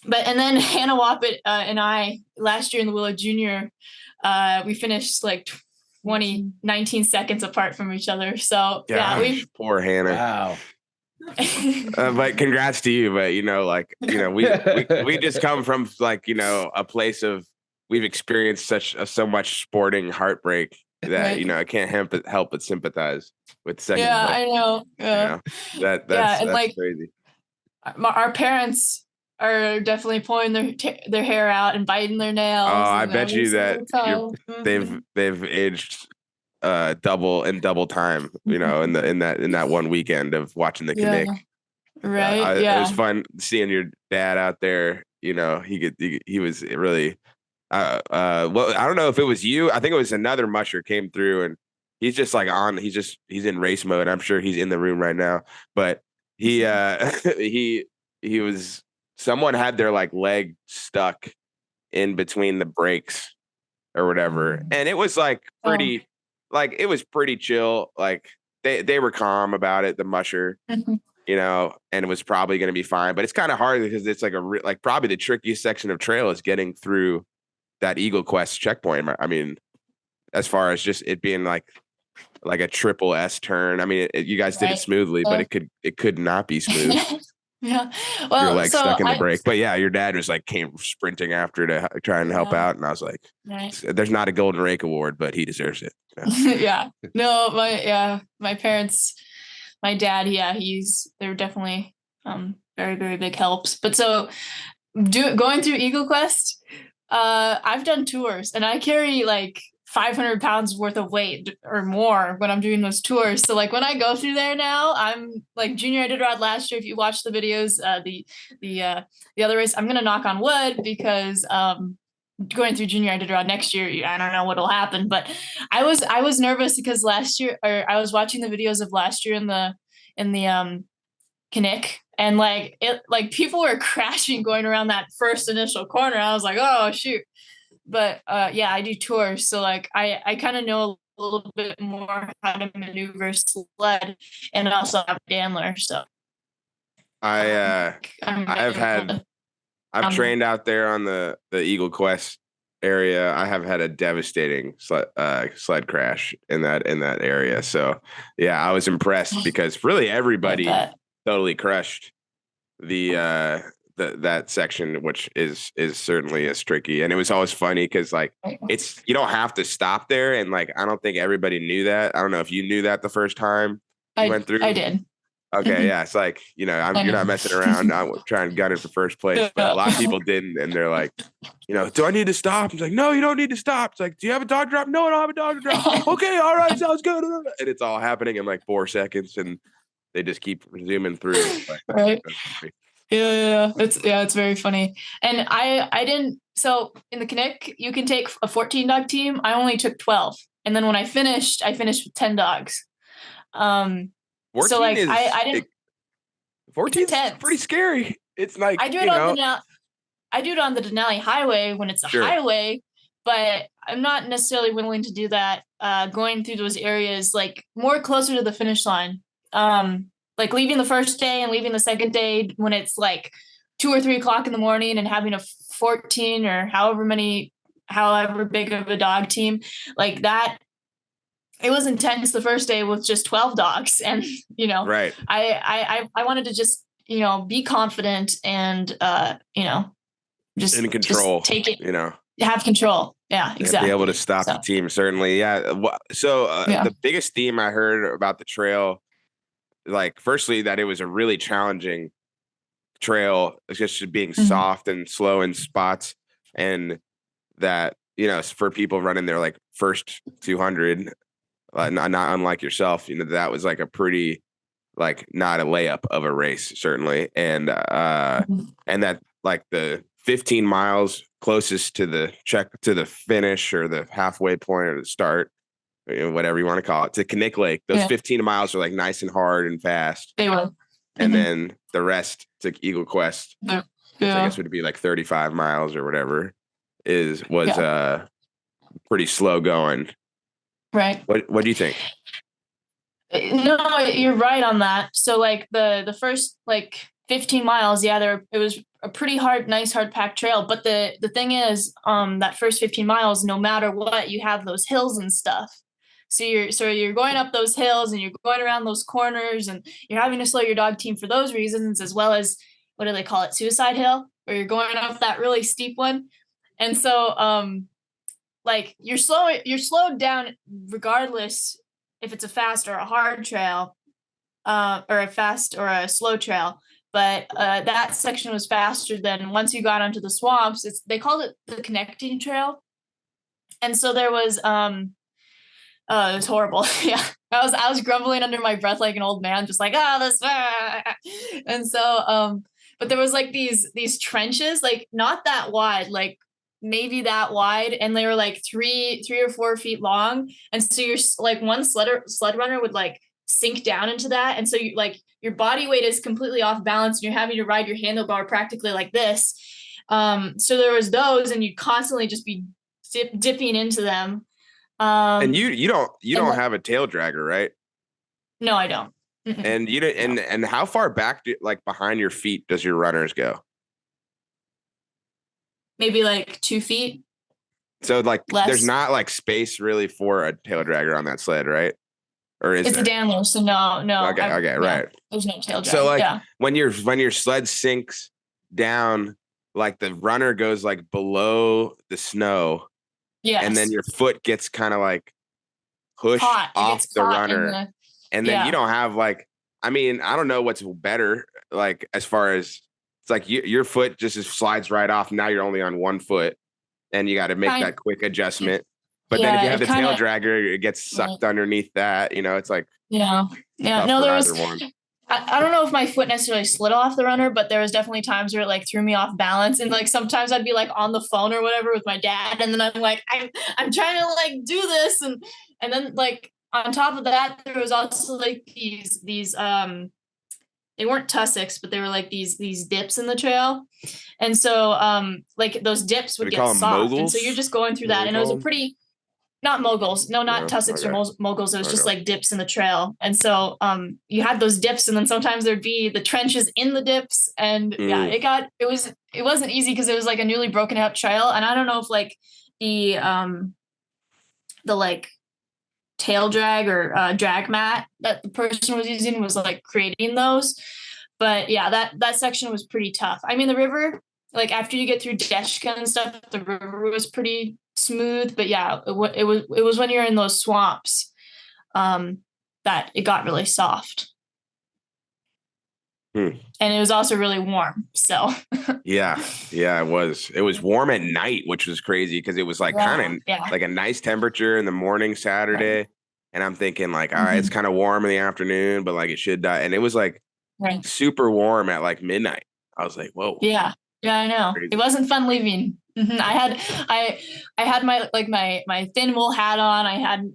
then Hannah Wappett and I last year in the Willow Junior, we finished like 19 seconds apart from each other. So we poor Hannah. Wow. But congrats to you. But we just come from like a place of, we've experienced so much sporting heartbreak that I can't help but sympathize with second. Yeah, I know. That's like crazy. Our parents are definitely pulling their hair out and biting their nails. Oh, I bet you that they've aged double time, in that one weekend of watching the Knik. Right. It was fun seeing your dad out there. He was really well, I don't know if it was you. I think it was another musher came through, and he's just like he's in race mode. I'm sure he's in the room right now, but he he was someone had their like leg stuck in between the brakes or whatever, and it was like pretty it was pretty chill. Like they were calm about it, the musher, and it was probably going to be fine. But it's kind of hard because it's like probably the trickiest section of trail is getting through that Eagle Quest checkpoint. I mean, as far as just it being like a triple S turn. I mean, you guys did it smoothly, but it could not be smooth. Yeah. Well, your leg stuck in the brake. But yeah, your dad was like came sprinting after to try and help out, and I was like, "There's not a Golden Rake award, but he deserves it." Yeah. No, my parents, my dad, they were definitely very, very big helps. But so going through Eagle Quest, I've done tours, and I carry like 500 pounds worth of weight or more when I'm doing those tours. So like when I go through there now, I'm like Junior Iditarod last year. If you watch the videos, the other race, I'm gonna knock on wood because going through Junior Iditarod next year, I don't know what'll happen. But I was nervous because last year, or I was watching the videos of last year in the Knik, and like people were crashing going around that first initial corner. I was like, oh shoot. But I do tours, so like I kind of know a little bit more how to maneuver sled, and also have a Dandler. So I've trained out there on the Eagle Quest area. I have had a devastating sled crash in that area. So yeah, I was impressed because really everybody totally crushed that section, which is certainly as tricky. And it was always funny because like you don't have to stop there, and like I don't think everybody knew that. I don't know if you knew that the first time you went through. I did. Okay, yeah, it's like you're not messing around. I'm trying to gun it for first place, but a lot of people didn't, and they're like, do I need to stop? It's like, no, you don't need to stop. It's like, do you have a dog drop? No, I don't have a dog drop. Okay, all right, sounds good. And it's all happening in like 4 seconds, and they just keep zooming through. Right. Yeah. It's very funny. And I didn't. So in the Knik, you can take a 14 dog team. I only took 12, and then when I finished with 10 dogs. So like I didn't. 14 is pretty scary. It's like I do it on the Denali Highway when it's a highway, but I'm not necessarily willing to do that going through those areas like more closer to the finish line. Like leaving the first day and leaving the second day when it's like 2 or 3 o'clock in the morning and having a 14 or however big of a dog team like that. It was intense the first day with just 12 dogs, and right. I wanted to just be confident and just in control, just take it, have control. Yeah, exactly. Be able to stop the team, certainly. Yeah. So the biggest theme I heard about the trail, like firstly that it was a really challenging trail, just being soft and slow in spots, and that for people running their like first 200. Not unlike yourself, that was like a pretty, like not a layup of a race, certainly, and that like the 15 miles closest to the finish or the halfway point or the start, whatever you want to call it, to Knik Lake, those 15 miles are like nice and hard and fast. They were, and then the rest to Eagle Quest, which I guess would be like 35 miles or whatever, was pretty slow going. Right. What do you think? No, you're right on that. So like the first like 15 miles, it was a pretty nice hard packed trail. But the thing is, that first 15 miles, no matter what, you have those hills and stuff. So you're going up those hills and you're going around those corners, and you're having to slow your dog team for those reasons, as well as what do they call it, Suicide Hill, where you're going up that really steep one. And so like you're slowed down regardless if it's a fast or a hard trail, or a fast or a slow trail. But that section was faster than once you got onto the swamps. They called it the connecting trail. And so there was it was horrible. Yeah. I was grumbling under my breath like an old man, just like, this. And so but there was like these trenches, like not that wide, like maybe that wide, and they were like 3 or 4 feet long. And so you're like one sled runner would like sink down into that. And so you like your body weight is completely off balance and you're having to ride your handlebar practically like this. So there was those, and you'd constantly just be dipping into them. And you don't have a tail dragger, right? No, I don't. And you don't, and how far back like behind your feet does your runners go? Maybe like 2 feet. So like Less. There's not like space really for a tail dragger on that sled, right? Or is it's there? A Danler, so no. Okay, right. There's no tail drag. So like when your sled sinks down, like the runner goes like below the snow, and then your foot gets kind of like pushed off the runner, and then you don't have like, I mean, I don't know what's better, like as far as it's like your foot just slides right off. Now you're only on one foot, and you got to make that quick adjustment. But then if you have the tail dragger, it gets sucked underneath that. You know, it's like no, there was. I don't know if my foot necessarily slid off the runner, but there was definitely times where it like threw me off balance. And like sometimes I'd be like on the phone or whatever with my dad, and then I'm like, I'm trying to like do this, and then like on top of that, there was also like these they weren't tussocks, but they were like these dips in the trail. And so like those dips would get soft. Moguls? And so you're just going through that, and it was a pretty not moguls. No, not tussocks or moguls. It was just like dips in the trail. And so you had those dips, and then sometimes there'd be the trenches in the dips. And it wasn't easy because it was like a newly broken out trail. And I don't know if like the like tail drag or drag mat that the person was using was like creating those. But yeah, that section was pretty tough. I mean, the river, like after you get through Deshka and stuff, the river was pretty smooth, but yeah, it was when you're in those swamps that it got really soft. And it was also really warm. So yeah, it was warm at night, which was crazy because it was like kind of like a nice temperature in the morning Saturday. Right. And I'm thinking like, all right, it's kind of warm in the afternoon, but like it should die. And it was like super warm at like midnight. I was like, whoa. Yeah, I know. Crazy. It wasn't fun leaving. I had my thin wool hat on. I had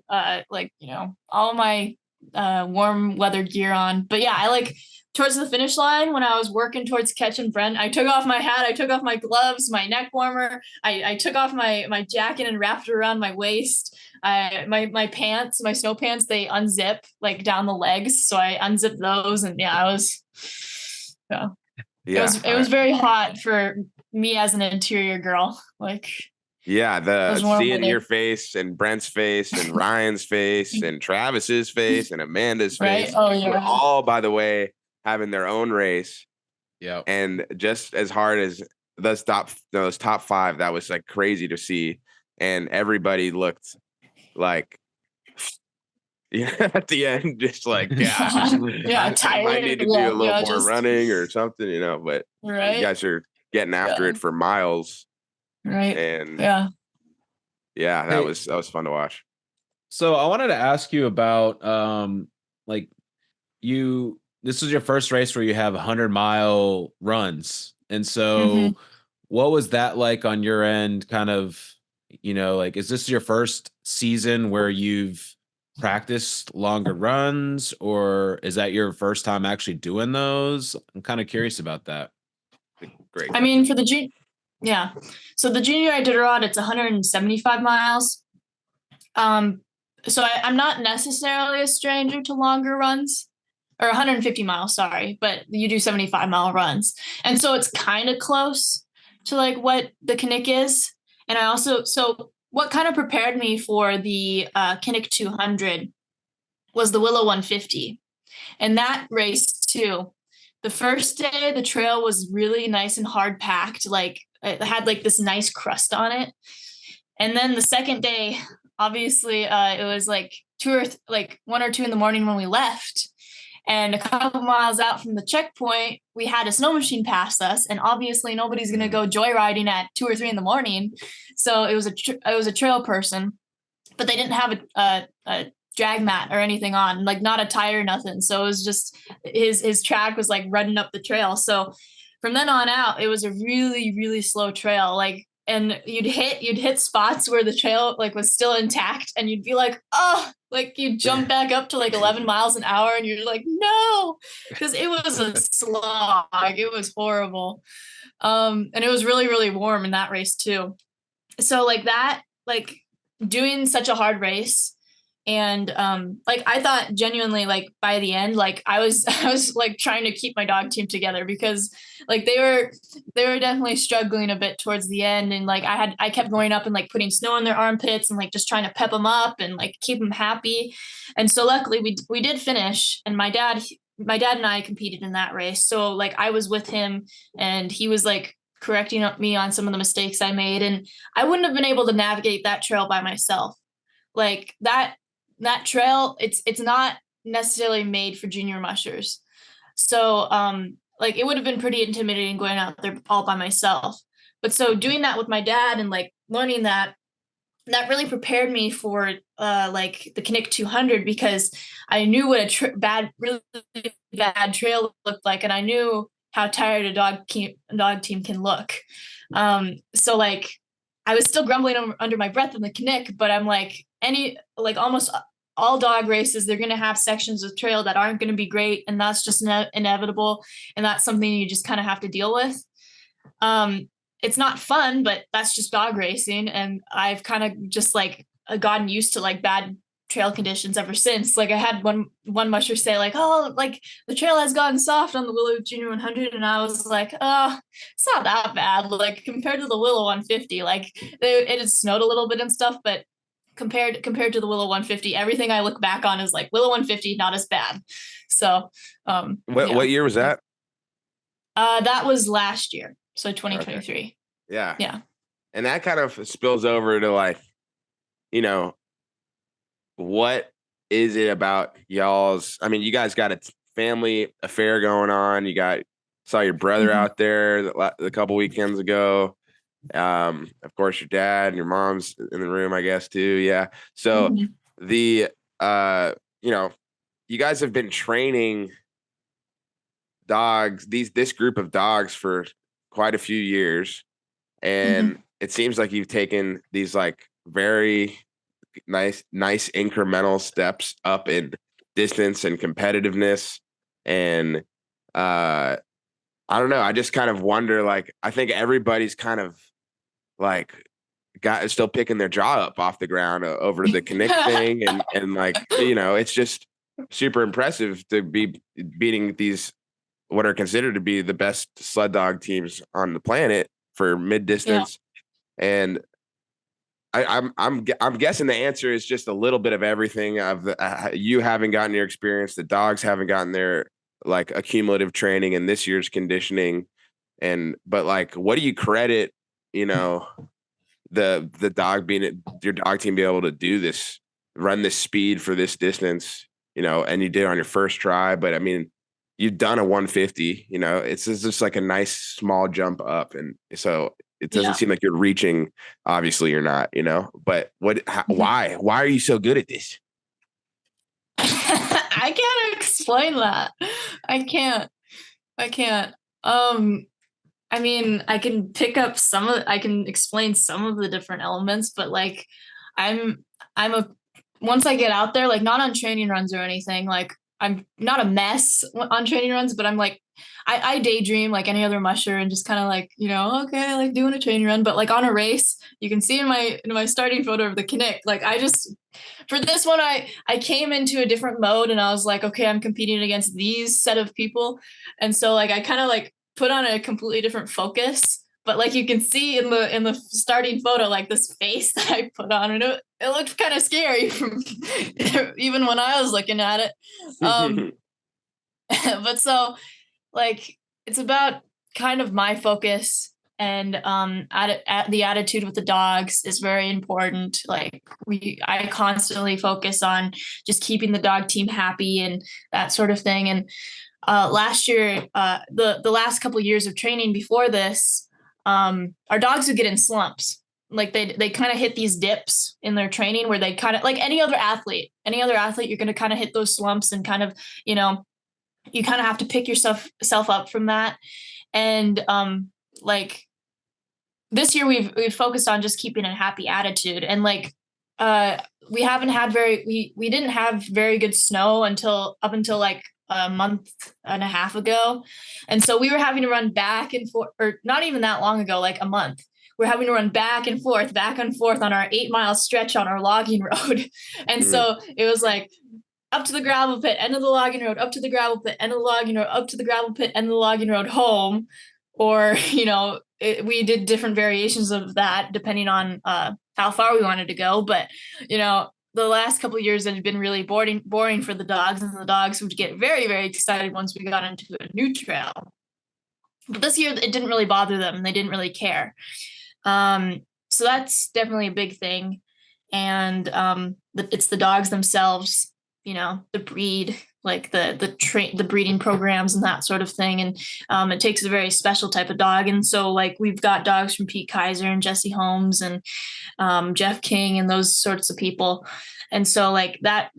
like, you know, all my warm weather gear on. But yeah, I like towards the finish line when I was working towards Ketch and Brent, I took off my hat, I took off my gloves, my neck warmer, I took off my jacket and wrapped it around my waist. My pants, my snow pants, they unzip like down the legs. So I unzipped those, and it was very hot for me as an interior girl. Like, the seeing your face and Brent's face and Ryan's face and Travis's face and Amanda's face. We're all, by the way, having their own race. Yeah. And just as hard as those top five, that was like crazy to see. And everybody looked like at the end, just like, tired. I might need to do a little more running or something, you know, but you guys are getting after it for miles. Right. And that was fun to watch. So I wanted to ask you about this was your first race where you have 100-mile runs. And so what was that like on your end? Kind of, you know, like, is this your first season where you've practiced longer runs, or is that your first time actually doing those? I'm kind of curious about that. Great. I mean, for the so the junior Iditarod, it's 175 miles. So I'm not necessarily a stranger to longer runs, or 150 miles, sorry, but you do 75-mile runs. And so it's kind of close to like what the Knik is. And I also, so what kind of prepared me for the Knik 200 was the Willow 150. And that race too, the first day, the trail was really nice and hard packed. Like it had like this nice crust on it. And then the second day, obviously it was like 1 or 2 in the morning when we left. And a couple miles out from the checkpoint, we had a snow machine pass us, and obviously nobody's going to go joyriding at 2 or 3 in the morning. So it was a trail person, but they didn't have a drag mat or anything on, like not a tire, nothing. So it was just his track was like running up the trail. So from then on out, it was a really, really slow trail. Like you'd hit spots where the trail like was still intact, and you'd be like, oh, like you jump back up to like 11 miles an hour, and you're like, no, because it was a slog. It was horrible. And it was really, really warm in that race too. So like that, like doing such a hard race, and like I thought genuinely, like by the end, like I was like trying to keep my dog team together, because like they were definitely struggling a bit towards the end, and like I kept going up and like putting snow on their armpits and like just trying to pep them up and like keep them happy. And so luckily we did finish, and my dad and I competed in that race, so like I was with him, and he was like correcting me on some of the mistakes I made, and I wouldn't have been able to navigate that trail by myself. Like that trail, it's not necessarily made for junior mushers. So like it would have been pretty intimidating going out there all by myself. But so doing that with my dad and like learning that really prepared me for like the Knik 200, because I knew what a really bad trail looked like, and I knew how tired a dog team can look. So like I was still grumbling under my breath in the Knik, but I'm like, almost all dog races, they're going to have sections of trail that aren't going to be great, and that's just inevitable, and that's something you just kind of have to deal with. It's not fun, but that's just dog racing, and I've kind of just like gotten used to like bad trail conditions ever since. Like I had one musher say like, oh, like the trail has gotten soft on the Willow Junior 100, and I was like, oh, it's not that bad, like compared to the Willow 150. Like it had snowed a little bit and stuff, but compared to the Willow 150, everything I look back on is like Willow 150 not as bad. So what year was that? That was last year, so 2023. Okay. Yeah. Yeah. And that kind of spills over to like, what is it about y'all's? I mean, you guys got a family affair going on. Saw your brother out there a couple weekends ago. Of course, your dad and your mom's in the room, I guess, too. Yeah. So you guys have been training dogs, this group of dogs for quite a few years. And it seems like you've taken these like very nice incremental steps up in distance and competitiveness. And I don't know. I just kind of wonder, like, I think everybody's kind of like still picking their jaw up off the ground over the Knik thing. And like, it's just super impressive to be beating these, what are considered to be the best sled dog teams on the planet for mid distance. Yeah. And I'm guessing the answer is just a little bit of everything of you haven't gotten your experience. The dogs haven't gotten their like accumulative training in this year's conditioning. But like, what do you credit, the your dog team be able to do this, run this speed for this distance, and you did on your first try. But I mean, you've done a 150, it's just like a nice small jump up. And so it doesn't seem like you're reaching. Obviously you're not, but why are you so good at this? I can't explain that. I can't. I mean, I can explain some of the different elements, but like once I get out there, like not on training runs or anything, like I'm not a mess on training runs, but I'm like, I daydream like any other musher and just kind of like, okay, like doing a training run. But like on a race, you can see in my starting photo of the Knik, like for this one, I came into a different mode, and I was like, okay, I'm competing against these set of people. And so like, I kind of like put on a completely different focus. But like you can see in the starting photo, like this face that I put on, and it looked kind of scary even when I was looking at it. But so like it's about kind of my focus, and the attitude with the dogs is very important. Like I constantly focus on just keeping the dog team happy and that sort of thing. And last year, the last couple of years of training before this, our dogs would get in slumps. Like they kind of hit these dips in their training where they kind of, like any other athlete, you're going to kind of hit those slumps and kind of, you kind of have to pick yourself up from that. And like this year we've focused on just keeping a happy attitude, and like we haven't had we didn't have very good snow until like a month and a half ago, and so we were having to run back and forth, or not even that long ago, like a month. We're having to run back and forth on our 8 mile stretch on our logging road. And so it was like up to the gravel pit, end of the logging road, up to the gravel pit, end of the logging road, up to the gravel pit, end of the logging road, home. Or, we did different variations of that depending on how far we wanted to go. But, the last couple of years it had been really boring for the dogs, and the dogs would get very, very excited once we got into a new trail. But this year it didn't really bother them, and they didn't really care. So that's definitely a big thing. And it's the dogs themselves, the breed, like the breeding programs and that sort of thing. And it takes a very special type of dog. And so like we've got dogs from Pete Kaiser and Jesse Holmes and Jeff King and those sorts of people. And so like that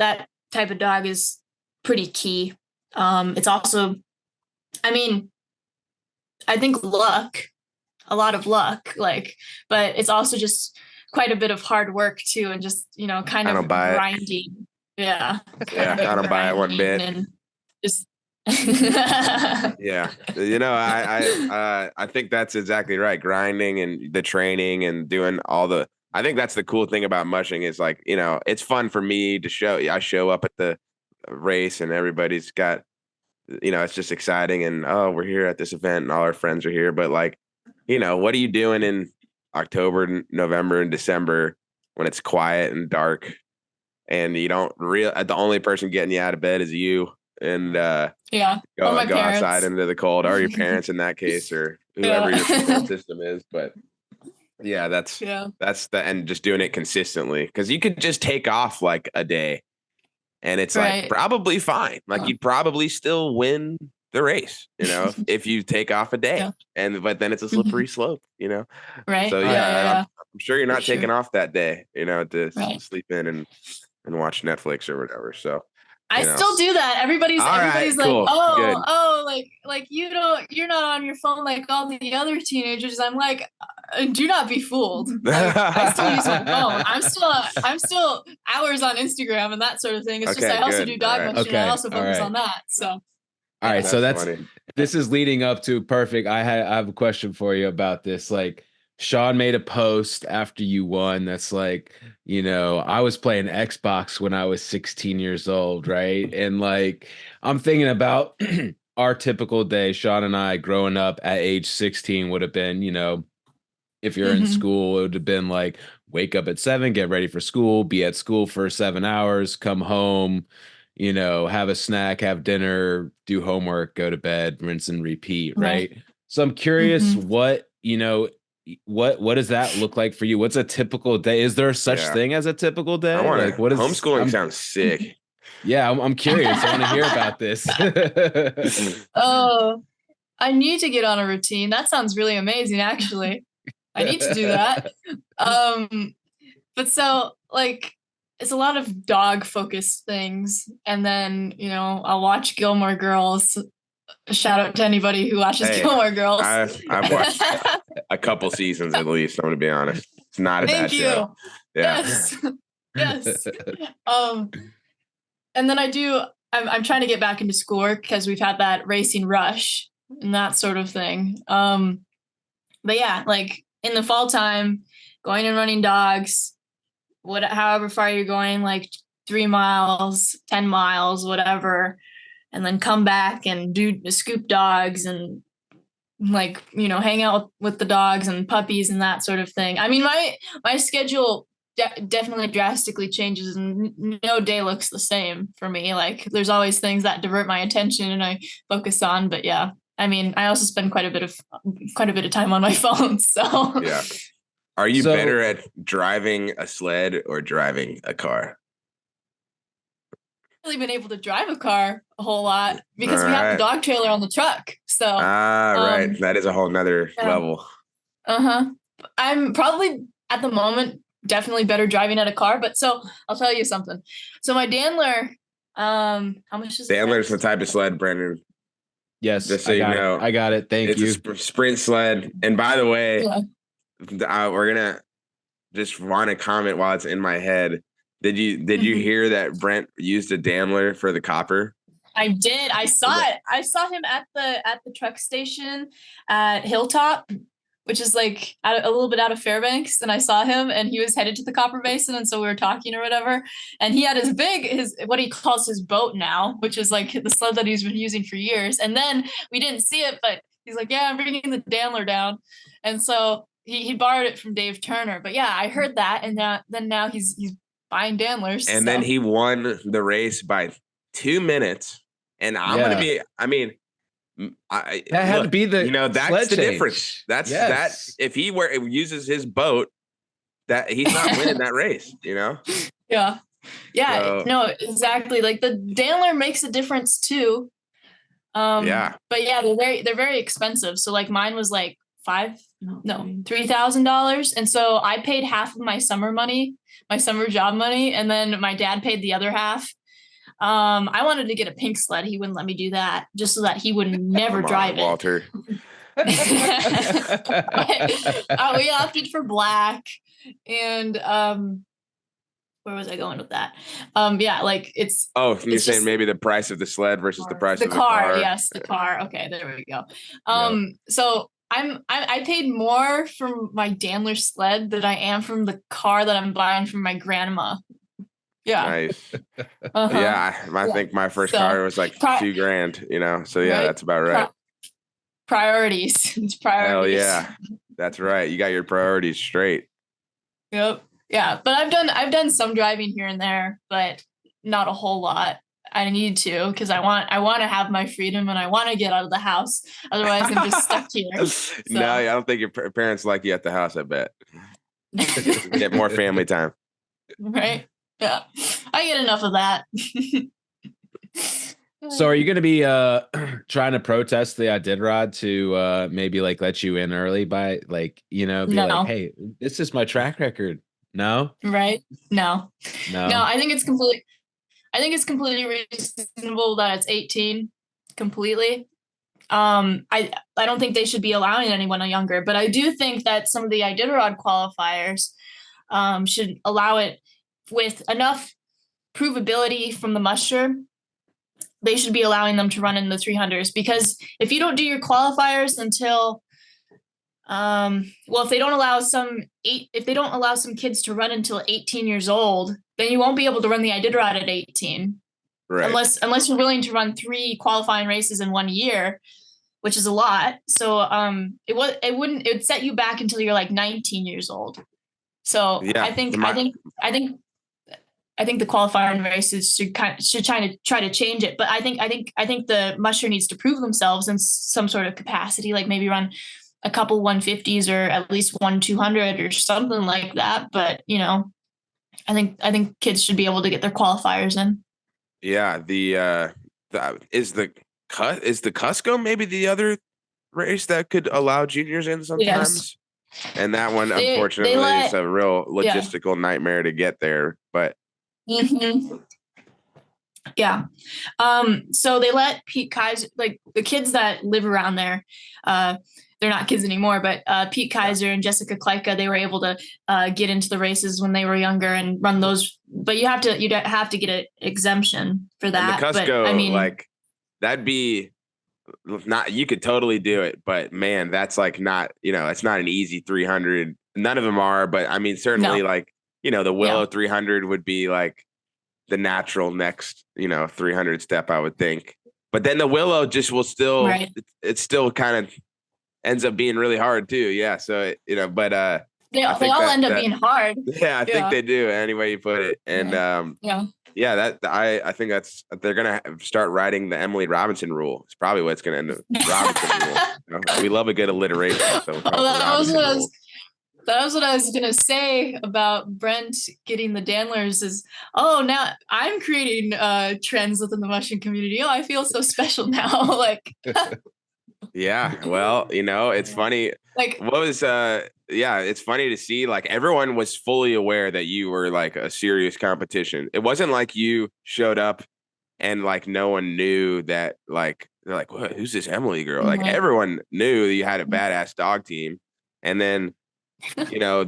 type of dog is pretty key. It's also, I think a lot of luck, but it's also just quite a bit of hard work too, and just kind of grinding. Yeah, I don't buy it one bit. And just yeah, I think that's exactly right. Grinding and the training and doing all the. I think that's the cool thing about mushing is like it's fun for me to show. I show up at the race and everybody's got, it's just exciting and we're here at this event and all our friends are here, but like. What are you doing in October, November, and December when it's quiet and dark and you don't the only person getting you out of bed is you and go outside into the cold, or your parents in that case, or whoever your support system is. But yeah, that's and just doing it consistently, because you could just take off like a day and it's like probably fine. Like you'd probably still win the race, if you take off a day, but then it's a slippery slope, Right. So I'm sure you're not taking off that day, to sleep in and watch Netflix or whatever. So I still do that. Everybody's like, cool. like you're not on your phone like all the other teenagers. I'm like, do not be fooled. Like, I still use my phone. I'm still hours on Instagram and that sort of thing. It's just I also do dog mushing. I also focus on that. So. All right, so this is leading up to perfect. I have a question for you about this. Like, Sean made a post after you won that's like, I was playing Xbox when I was 16 years old, right? And like, I'm thinking about our typical day. Sean and I growing up at age 16 would have been, if you're in school, it would have been like, wake up at 7, get ready for school, be at school for 7 hours, come home, have a snack, have dinner, do homework, go to bed, rinse and repeat, right? So I'm curious what does that look like for you? What's a typical day? Is there such thing as a typical day? Like what is homeschooling sounds sick. Yeah, I'm curious. I want to hear about this. Oh, I need to get on a routine. That sounds really amazing, actually. I need to do that. But so like it's a lot of dog focused things. And then, I'll watch Gilmore Girls. Shout out to anybody who watches Gilmore Girls. I've watched a couple seasons at least. I'm going to be honest. It's not a bad show. Yeah. Yes. And then I'm trying to get back into schoolwork because we've had that racing rush and that sort of thing. But yeah, like in the fall time, going and running dogs, however far you're going, like 3 miles, 10 miles, whatever, and then come back and do scoop dogs and like, hang out with the dogs and puppies and that sort of thing. I mean, my schedule definitely drastically changes and no day looks the same for me. Like there's always things that divert my attention and I focus on, but yeah, I mean, I also spend quite a bit of time on my phone. So yeah. Are you better at driving a sled or driving a car? I've really been able to drive a car a whole lot because we have the dog trailer on the truck. So right. That is a whole nother level. I'm probably at the moment definitely better driving at a car, but so I'll tell you something. So my Dandler, how much is Dandler's the type of sled, Brandon. Yes, just so you know. I got it. Thank you. It's a sprint sled. And by the way, we're gonna just want to comment while it's in my head. Did you hear that Brent used a Daimler for the copper? I did. I saw it. I saw him at the truck station at Hilltop, which is like a little bit out of Fairbanks. And I saw him, and he was headed to the Copper Basin, and so we were talking or whatever. And he had his what he calls his boat now, which is like the sled that he's been using for years. And then we didn't see it, but he's like, "Yeah, I'm bringing the Daimler down," and so he borrowed it from Dave Turner. But yeah, I heard that, and then now he's buying Daimlers. And then he won the race by 2 minutes. And I'm gonna be. I mean, that had to be the. That's the difference. That's that. If he uses his boat, that he's not winning that race. Yeah. So, no, exactly. Like the Daimler makes a difference too. But yeah, they're very expensive. So like mine was like $3,000, and so I paid half of my summer job money, and then my dad paid the other half. I wanted to get a pink sled. He wouldn't let me do that, just so that he would never drive it. Walter. We opted for black, and where was I going with that? Like it's. Oh, you're saying maybe the price of the sled versus the price of the car. Yes, the car. Okay, there we go. So I paid more for my Daimler sled than I am from the car that I'm buying from my grandma. Yeah. Nice. Yeah. I think my first car was like $2,000, so yeah, right? That's about right. Priorities. It's priorities. Hell yeah. That's right. You got your priorities straight. Yep. Yeah. But I've done some driving here and there, but not a whole lot. I need to, because I want to have my freedom, and I want to get out of the house. Otherwise I'm just stuck here. So. No, I don't think your parents like you at the house, I bet. Get more family time. Right. Yeah, I get enough of that. So are you going to be trying to protest the Iditarod to maybe like let you in early by like, like, hey, this is my track record? No? Right. No, I think it's completely reasonable that it's 18 completely. I don't think they should be allowing anyone younger, but I do think that some of the Iditarod qualifiers should allow it with enough provability from the Musher. They should be allowing them to run in the 300s, because if you don't do your qualifiers until if they don't allow some kids to run until 18 years old, then you won't be able to run the Iditarod at 18. Right. Unless you're willing to run 3 qualifying races in 1 year, which is a lot. So it would set you back until you're like 19 years old. So yeah, I think the qualifying races should try to change it. But I think the Musher needs to prove themselves in some sort of capacity, like maybe run a couple 150s or at least 1 200 or something like that. But I think kids should be able to get their qualifiers in. Yeah, is the Kusko maybe the other race that could allow juniors in sometimes? Yes. And that one, unfortunately, is a real logistical nightmare to get there. But yeah, so they let Pete Kaiser, like the kids that live around there, they're not kids anymore, but Pete Kaiser and Jessica Kleika, they were able to get into the races when they were younger and run those. But you'd have to get an exemption for that. And the Kusko, but, I mean, like that'd be. Not, you could totally do it, but man, that's like not, it's not an easy 300. None of them are, but I mean, certainly the Willow 300 would be like the next, 300 step, I would think. But then the Willow just will still, it still kind of ends up being really hard too. Yeah. So, but they all end up being hard. Yeah, I think they do, any way you put it. And I think they're gonna start writing the Emily Robinson rule. It's probably what it's gonna end up. Robinson rule. We love a good alliteration. So that was what I was gonna say about Brent getting the Daimlers. Is now I'm creating trends within the Mushing community. I feel so special now. Like. Yeah, well, it's funny. Like, what was it's funny to see, like, everyone was fully aware that you were like a serious competition. It wasn't like you showed up and like no one knew that, like, they're like, what, who's this Emily girl? Mm-hmm. Like, everyone knew that you had a badass dog team. And then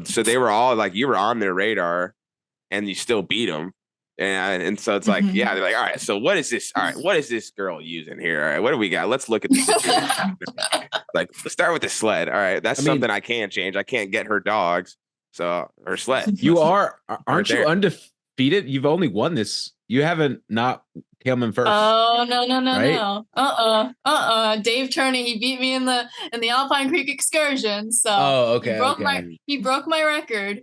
So they were all like, you were on their radar and you still beat them. And so it's like, yeah, they're like, all right, so what is this? All right, what is this girl using here? All right, what do we got? Let's look at the situation. Like, let's start with the sled. All right, that's something I can't change. I can't get her dogs, so her sled. Aren't you undefeated? You've only won this. You haven't not come in first. Oh no, right? no. Dave Turney, he beat me in the Alpine Creek excursion. So he broke my record.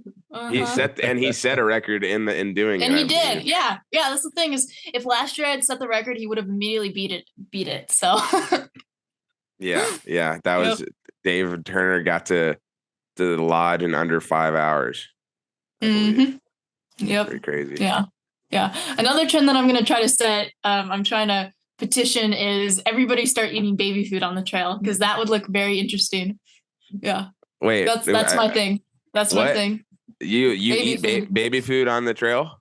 He set a record in doing it. And he did. Yeah. That's the thing is, if last year I had set the record, he would have immediately beat it. So yeah. That was Dave Turner got to the lodge in under 5 hours. Yep. Pretty crazy. Yeah. Another trend that I'm going to try to set, I'm trying to petition, is everybody start eating baby food on the trail, because that would look very interesting. Yeah. Wait, that's my thing. That's my thing. You eat baby food on the trail?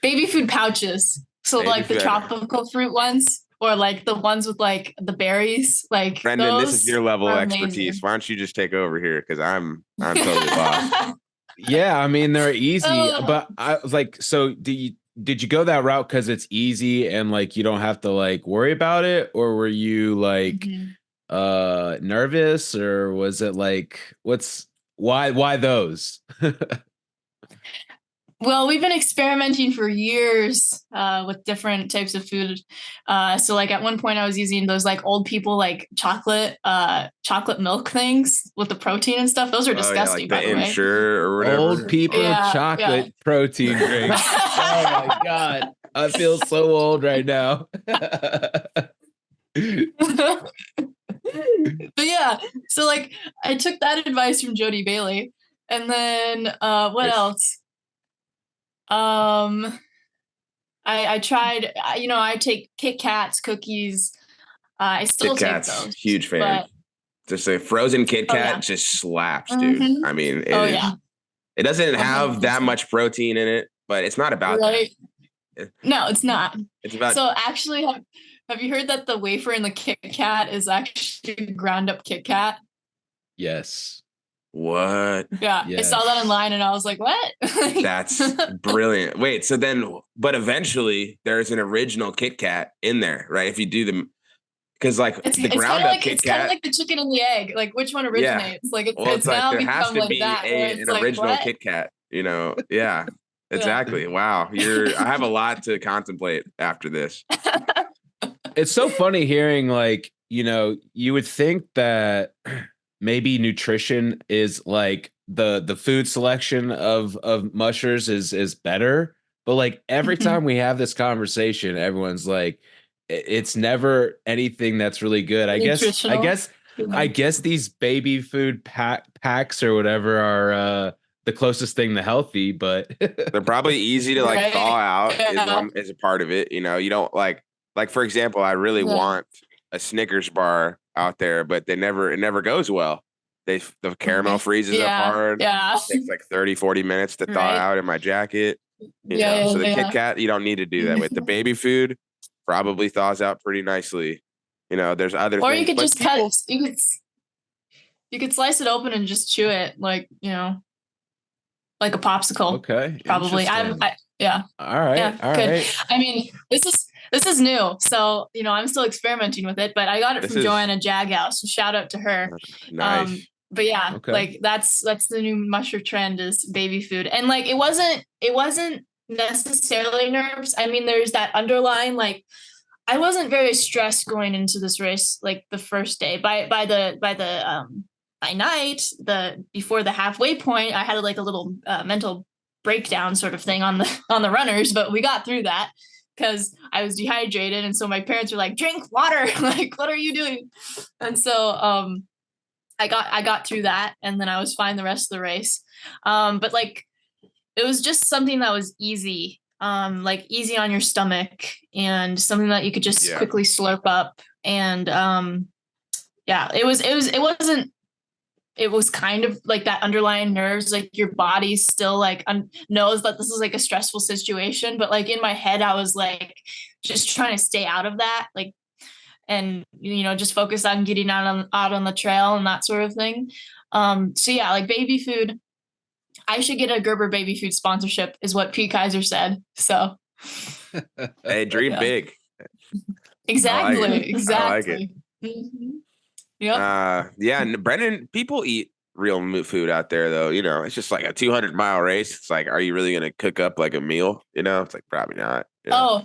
Baby food pouches. So baby like the tropical fruit ones, or like the ones with like the berries. Like Brendan, this is your level of expertise. Amazing. Why don't you just take over here? Because I'm totally lost. Yeah, I mean they're easy, but I was like, so did you go that route because it's easy and like you don't have to like worry about it, or were you like nervous, or was it like why those? Well, we've been experimenting for years with different types of food. So like at one point I was using those like old people like chocolate milk things with the protein and stuff. Those are disgusting. Like the Musher or whatever. Old people chocolate protein drinks. Oh my God. I feel so old right now. But yeah, so like I took that advice from Jody Bailey, and then what else? I tried, I take Kit Kats, cookies. I still take those. Huge fan. Just a frozen Kit Kat just slaps, dude. I mean, it doesn't have that much protein in it, but it's not about that. No, it's not. It's about. So actually, have you heard that the wafer in the Kit Kat is actually ground up Kit Kat? Yes. What? Yeah, yes. I saw that online and I was like, what? That's brilliant. Wait, so then, but eventually there's an original Kit Kat in there, right? If you do them, because like the ground up Kit Kat. It's kind of like the chicken and the egg. Like which one originates? Yeah. Like it's now like, become like that. There has to be an original Kit Kat, Yeah, exactly. Yeah. Wow. I have a lot to contemplate after this. It's so funny hearing like, you would think that maybe nutrition is like the food selection of mushers is better, but like every time we have this conversation, everyone's like, it's never anything that's really good. I guess these baby food packs or whatever are the closest thing to healthy, but they're probably easy to like thaw out is a part of it. You don't like for example, I really want a Snickers bar out there, but it never goes well. The caramel freezes up hard. Yeah. It takes like 30, 40 minutes to thaw out in my jacket. So the Kit Kat, you don't need to do that with. The baby food probably thaws out pretty nicely. There's other or things. Or you could just cut it. You could slice it open and just chew it like, like a popsicle. Okay. Probably. Yeah. All right. Yeah, all right. I mean, this is new. So, I'm still experimenting with it, but I got it from Joanna Jaghouse. So shout out to her. Nice. But yeah, like that's the new Musher trend is baby food. And like it wasn't necessarily nerves. I mean, there's that underlying like I wasn't very stressed going into this race like the first day. By night, before the halfway point, I had like a little mental breakdown sort of thing on the runners, but we got through that because I was dehydrated, and so my parents were like, drink water. Like, what are you doing? And so I got through that, and then I was fine the rest of the race. But like it was just something that was easy, like easy on your stomach, and something that you could just quickly slurp up. And it was kind of like that underlying nerves, like your body still like knows that this is like a stressful situation, but like in my head I was like just trying to stay out of that, like and just focus on getting out on the trail and that sort of thing. So yeah, like baby food. I should get a Gerber baby food sponsorship, is what Pete Kaiser said. So Hey, dream yeah. big. Exactly. I like it. Exactly. Mm-hmm. Yep. Yeah, and Brennan, people eat real food out there though. It's just like a 200-mile race. It's like, are you really gonna cook up like a meal? It's like probably not. Oh,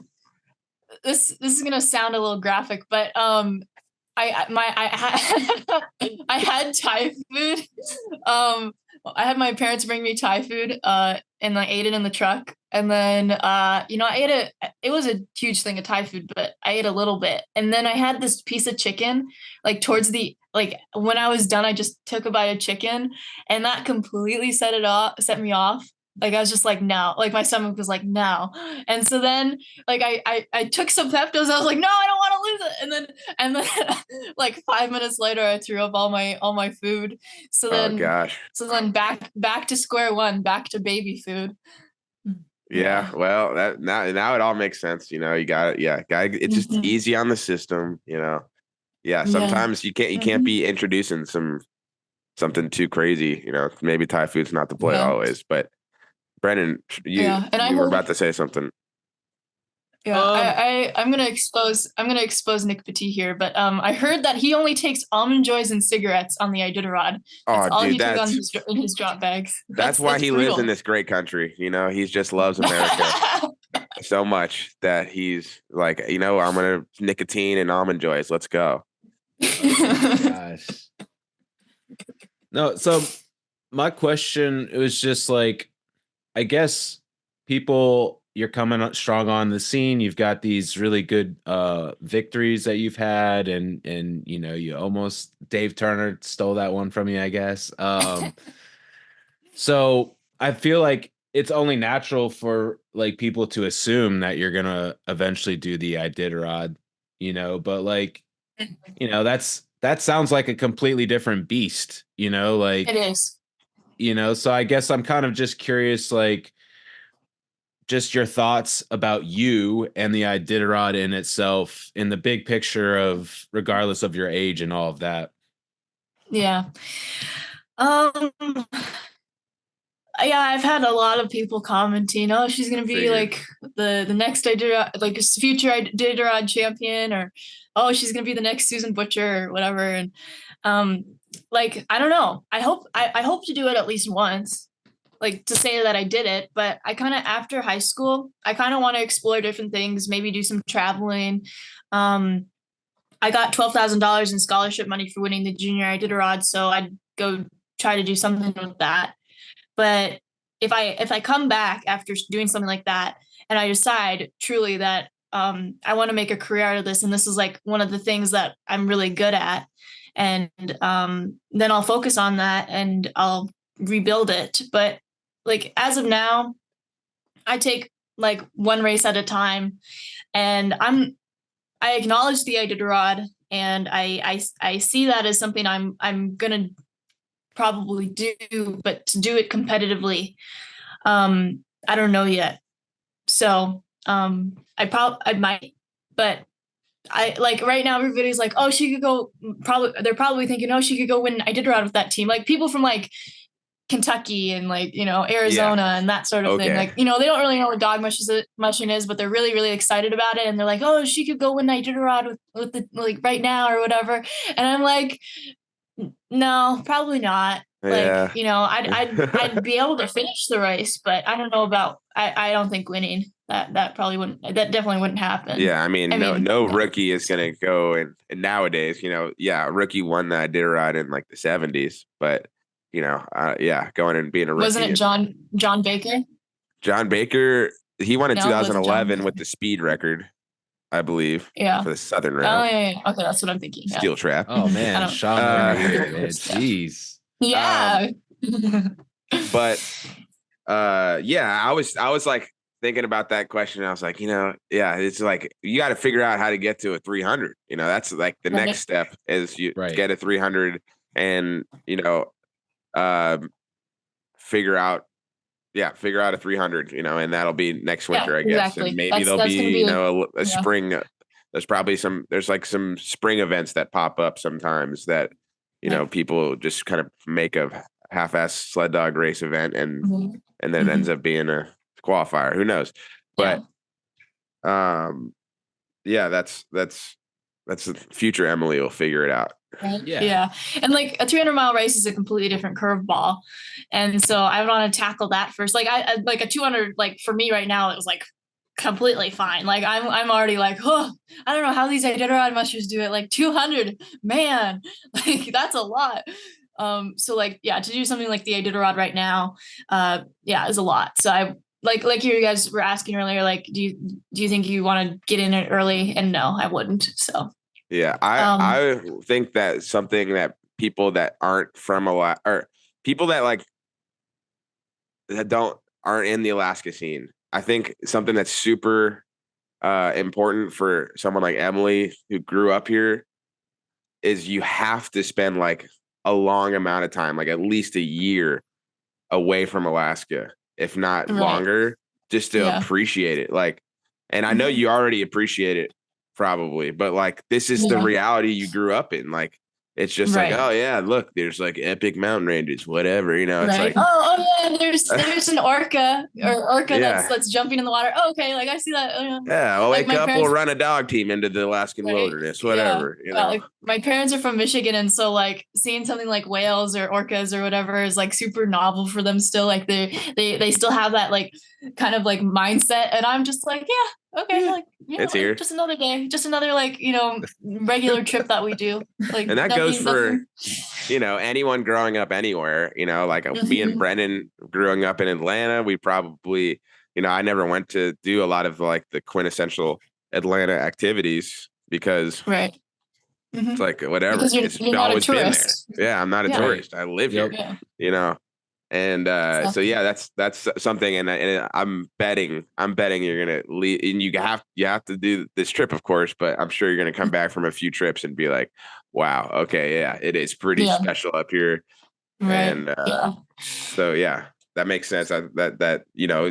this is gonna sound a little graphic, but I had Thai food. I had my parents bring me Thai food, and I ate it in the truck. And then, I ate it. It was a huge thing of Thai food, but I ate a little bit. And then I had this piece of chicken, like when I was done, I just took a bite of chicken, and that completely set me off. Like I was just like, no, like my stomach was like, no. And so then like I took some Peptos. I was like, no, I don't want to lose it. And then like 5 minutes later, I threw up all my food. So Oh then gosh. back to square one, back to baby food. Yeah. Well, that now it all makes sense. You got it. Yeah. It's just Mhm. easy on the system. Yeah. Sometimes you can't be introducing something too crazy. Maybe Thai food's not the play always, but Brennan, And I you were heard, about to say something. I'm gonna expose Nick Petit here, but I heard that he only takes almond joys and cigarettes on the Iditarod. That's Oh, all dude, he took on in his drop bags. That's why he lives in this great country. He just loves America so much that he's like, I'm gonna nicotine and almond joys. Let's go. Oh, gosh. No, so my question, it was just like, I guess you're coming up strong on the scene. You've got these really good victories that you've had, and you almost, Dave Turner stole that one from you, I guess. So I feel like it's only natural for like people to assume that you're gonna eventually do the Iditarod, but like, that sounds like a completely different beast, It like, is. so I guess I'm kind of just curious, like, just your thoughts about you and the Iditarod in itself, in the big picture of regardless of your age and all of that. Yeah. Um. Yeah, I've had a lot of people commenting, "Oh, she's gonna be Figured. like the next Iditarod, like future Iditarod champion," or "Oh, she's gonna be the next Susan Butcher," or whatever. And um, like I don't know. I hope to do it at least once, like to say that I did it. But I kind of after high school, I kind of want to explore different things, maybe do some traveling. Um, I got $12,000 in scholarship money for winning the junior Iditarod, so I'd go try to do something with that. But if I come back after doing something like that and I decide truly that I want to make a career out of this, and this is like one of the things that I'm really good at, and then I'll focus on that and I'll rebuild it. But like as of now, I take like one race at a time, and I acknowledge the Iditarod, and I see that as something I'm gonna probably do, but to do it competitively, I don't know yet. So I might, but I like right now everybody's like, oh, she could go. Probably they're probably thinking, oh, she could go win Iditarod with that team. Like people from like Kentucky and like Arizona and that sort of thing. Like they don't really know what mushing is, but they're really really excited about it, and they're like, oh, she could go win Iditarod with the like right now or whatever. And I'm like, no, probably not. Yeah. Like, I'd be able to finish the race, but I don't know about I don't think winning. That probably wouldn't, that definitely wouldn't happen. Yeah, I mean, no rookie is gonna go and nowadays, yeah, a rookie won that Iditarod in like the 70s, but yeah, going and being a rookie. Wasn't it John Baker? John Baker, he won in No, it wasn't 2011 with the speed record, I believe. Yeah. For the Southern Oh round. yeah. Okay, that's what I'm thinking. Yeah. Steel trap. Oh man, Sean over here, man. Jeez. Yeah. But yeah, I was like thinking about that question. I was like, yeah, it's like you got to figure out how to get to a 300. That's like the next step is you get a 300 and figure out a 300. And that'll be next winter, I guess. Exactly. And maybe there'll be a spring there's like some spring events that pop up sometimes that, people just kind of make a half-ass sled dog race event and then it ends up being a qualifier. Who knows? But that's the future. Emily will figure it out. Right. Yeah. And like a 300-mile race is a completely different curveball. And so I want to tackle that first. Like I like a 200, like for me right now, it was like completely fine. Like I'm already like, oh, I don't know how these Iditarod mushers do it. Like 200, man, like that's a lot. So like, yeah, to do something like the Iditarod right now, is a lot. So I like you guys were asking earlier, like, do you think you want to get in it early? And no, I wouldn't. So. Yeah, I think that something that people that aren't from or people that like that aren't in the Alaska scene, I think something that's super important for someone like Emily who grew up here is you have to spend like a long amount of time, like at least a year away from Alaska, if not longer, just to appreciate it. Like, and I know you already appreciate it probably, but like this is the reality you grew up in. Like it's just like, oh yeah, look, there's like epic mountain ranges, whatever, it's like, oh yeah, there's an orca that's jumping in the water. Oh, okay, like I see that. I'll wake up, we'll run a dog team into the Alaskan wilderness, whatever. Like my parents are from Michigan, and so like seeing something like whales or orcas or whatever is like super novel for them still. Like they still have that like kind of like mindset, and I'm just like, okay, like it's here. Just another day, just another like regular trip that we do. Like, and that goes for anyone growing up anywhere. Like me and Brennan growing up in Atlanta, we probably I never went to do a lot of like the quintessential Atlanta activities because it's like whatever. You're not a tourist. Been there. Yeah, I'm not a tourist. I live here. And so that's something, and I'm betting you're gonna leave, and you have to do this trip, of course, but I'm sure you're gonna come back from a few trips and be like, wow, okay, yeah, it is pretty special up here, and so that makes sense. That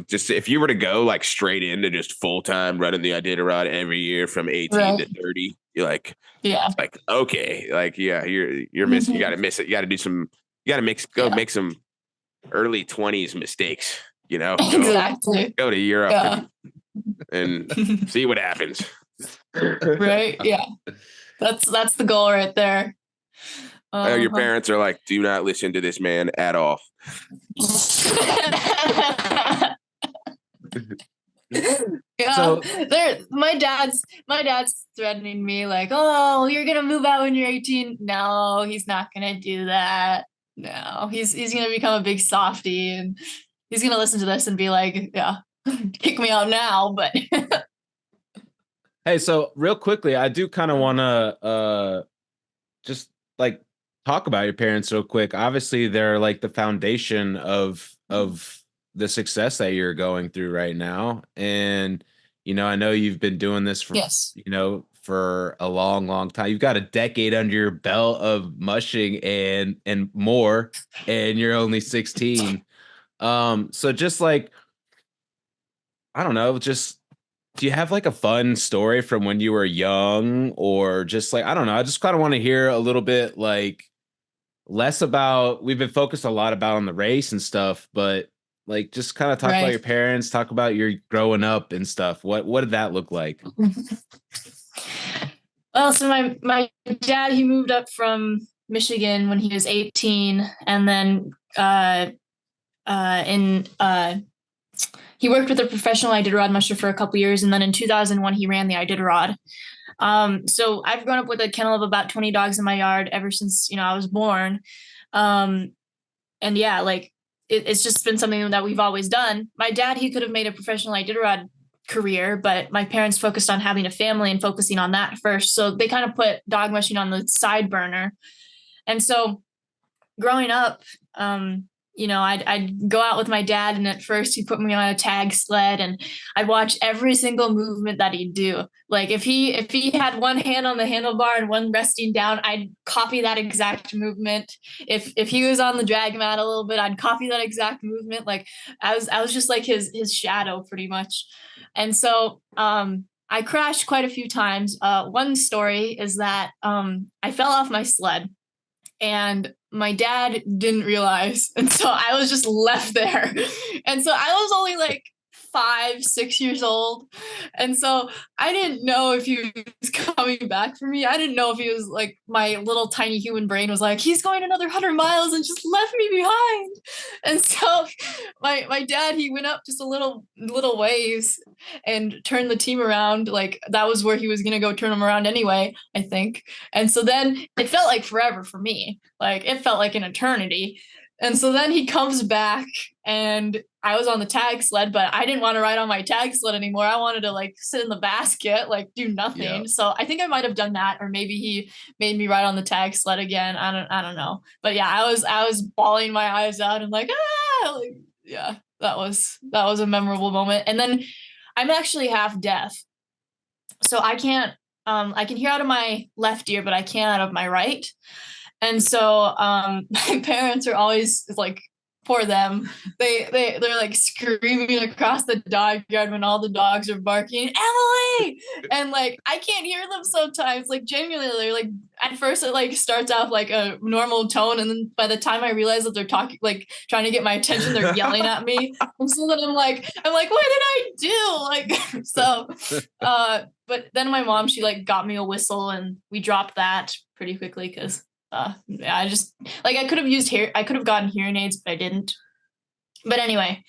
just if you were to go like straight into just full time running the Iditarod every year from 18 to 30, you're like, like okay, like you're missing. You got to miss it. You got to do some. You got to make some early 20s mistakes, exactly. Go to Europe and see what happens. Right. Yeah. That's the goal right there. Your parents are like, do not listen to this man at all. So my dad's threatening me like, oh, you're gonna move out when you're 18. No, he's not gonna do that. No, he's gonna become a big softie, and he's gonna listen to this and be like, yeah, kick me out now. But hey, so real quickly, I do kind of want to just like talk about your parents real quick. Obviously, they're like the foundation of the success that you're going through right now, and I know you've been doing this for for a long time. You've got a decade under your belt of mushing and more, and you're only 16. So just like, I don't know, just do you have like a fun story from when you were young, or just like, I don't know, I just kind of want to hear a little bit like less about, we've been focused a lot about on the race and stuff, but like just kind of talk about your parents, talk about your growing up and stuff. What did that look like? Well, so my dad, he moved up from Michigan when he was 18, and then he worked with a professional Iditarod musher for a couple years, and then in 2001 he ran the Iditarod. So I've grown up with a kennel of about 20 dogs in my yard ever since I was born, and like it's just been something that we've always done. My dad, he could have made a professional Iditarod career, but my parents focused on having a family and focusing on that first. So they kind of put dog mushing on the side burner. And so growing up, I'd go out with my dad, and at first he put me on a tag sled, and I'd watch every single movement that he'd do. Like if he had one hand on the handlebar and one resting down, I'd copy that exact movement. If he was on the drag mat a little bit, I'd copy that exact movement. Like I was just like his shadow pretty much. And so I crashed quite a few times. One story is that I fell off my sled and my dad didn't realize. And so I was just left there. And so I was only like 5, 6 years old. And so I didn't know if he was coming back for me. I didn't know if he was like, my little tiny human brain was like, he's going another 100 miles and just left me behind. And so my dad, he went up just a little ways and turned the team around. Like that was where he was going to go turn them around anyway, I think. And so then it felt like forever for me. Like it felt like an eternity. And so then he comes back and I was on the tag sled, but I didn't want to ride on my tag sled anymore. I wanted to like sit in the basket, like do nothing. Yeah. So I think I might have done that, or maybe he made me ride on the tag sled again. I don't know. But yeah, I was bawling my eyes out and like, like, yeah, that was a memorable moment. And then I'm actually half deaf. So I can't I can hear out of my left ear, but I can't out of my right. And so my parents are always like, for them, they're like screaming across the dog yard when all the dogs are barking, Emily, and like I can't hear them sometimes. Like genuinely, like at first it like starts off like a normal tone, and then by the time I realize that they're talking, like trying to get my attention, they're yelling at me. And so then I'm like, what did I do? Like so, but then my mom, she like got me a whistle, and we dropped that pretty quickly because yeah, I just like I could have gotten hearing aids, but I didn't. But anyway,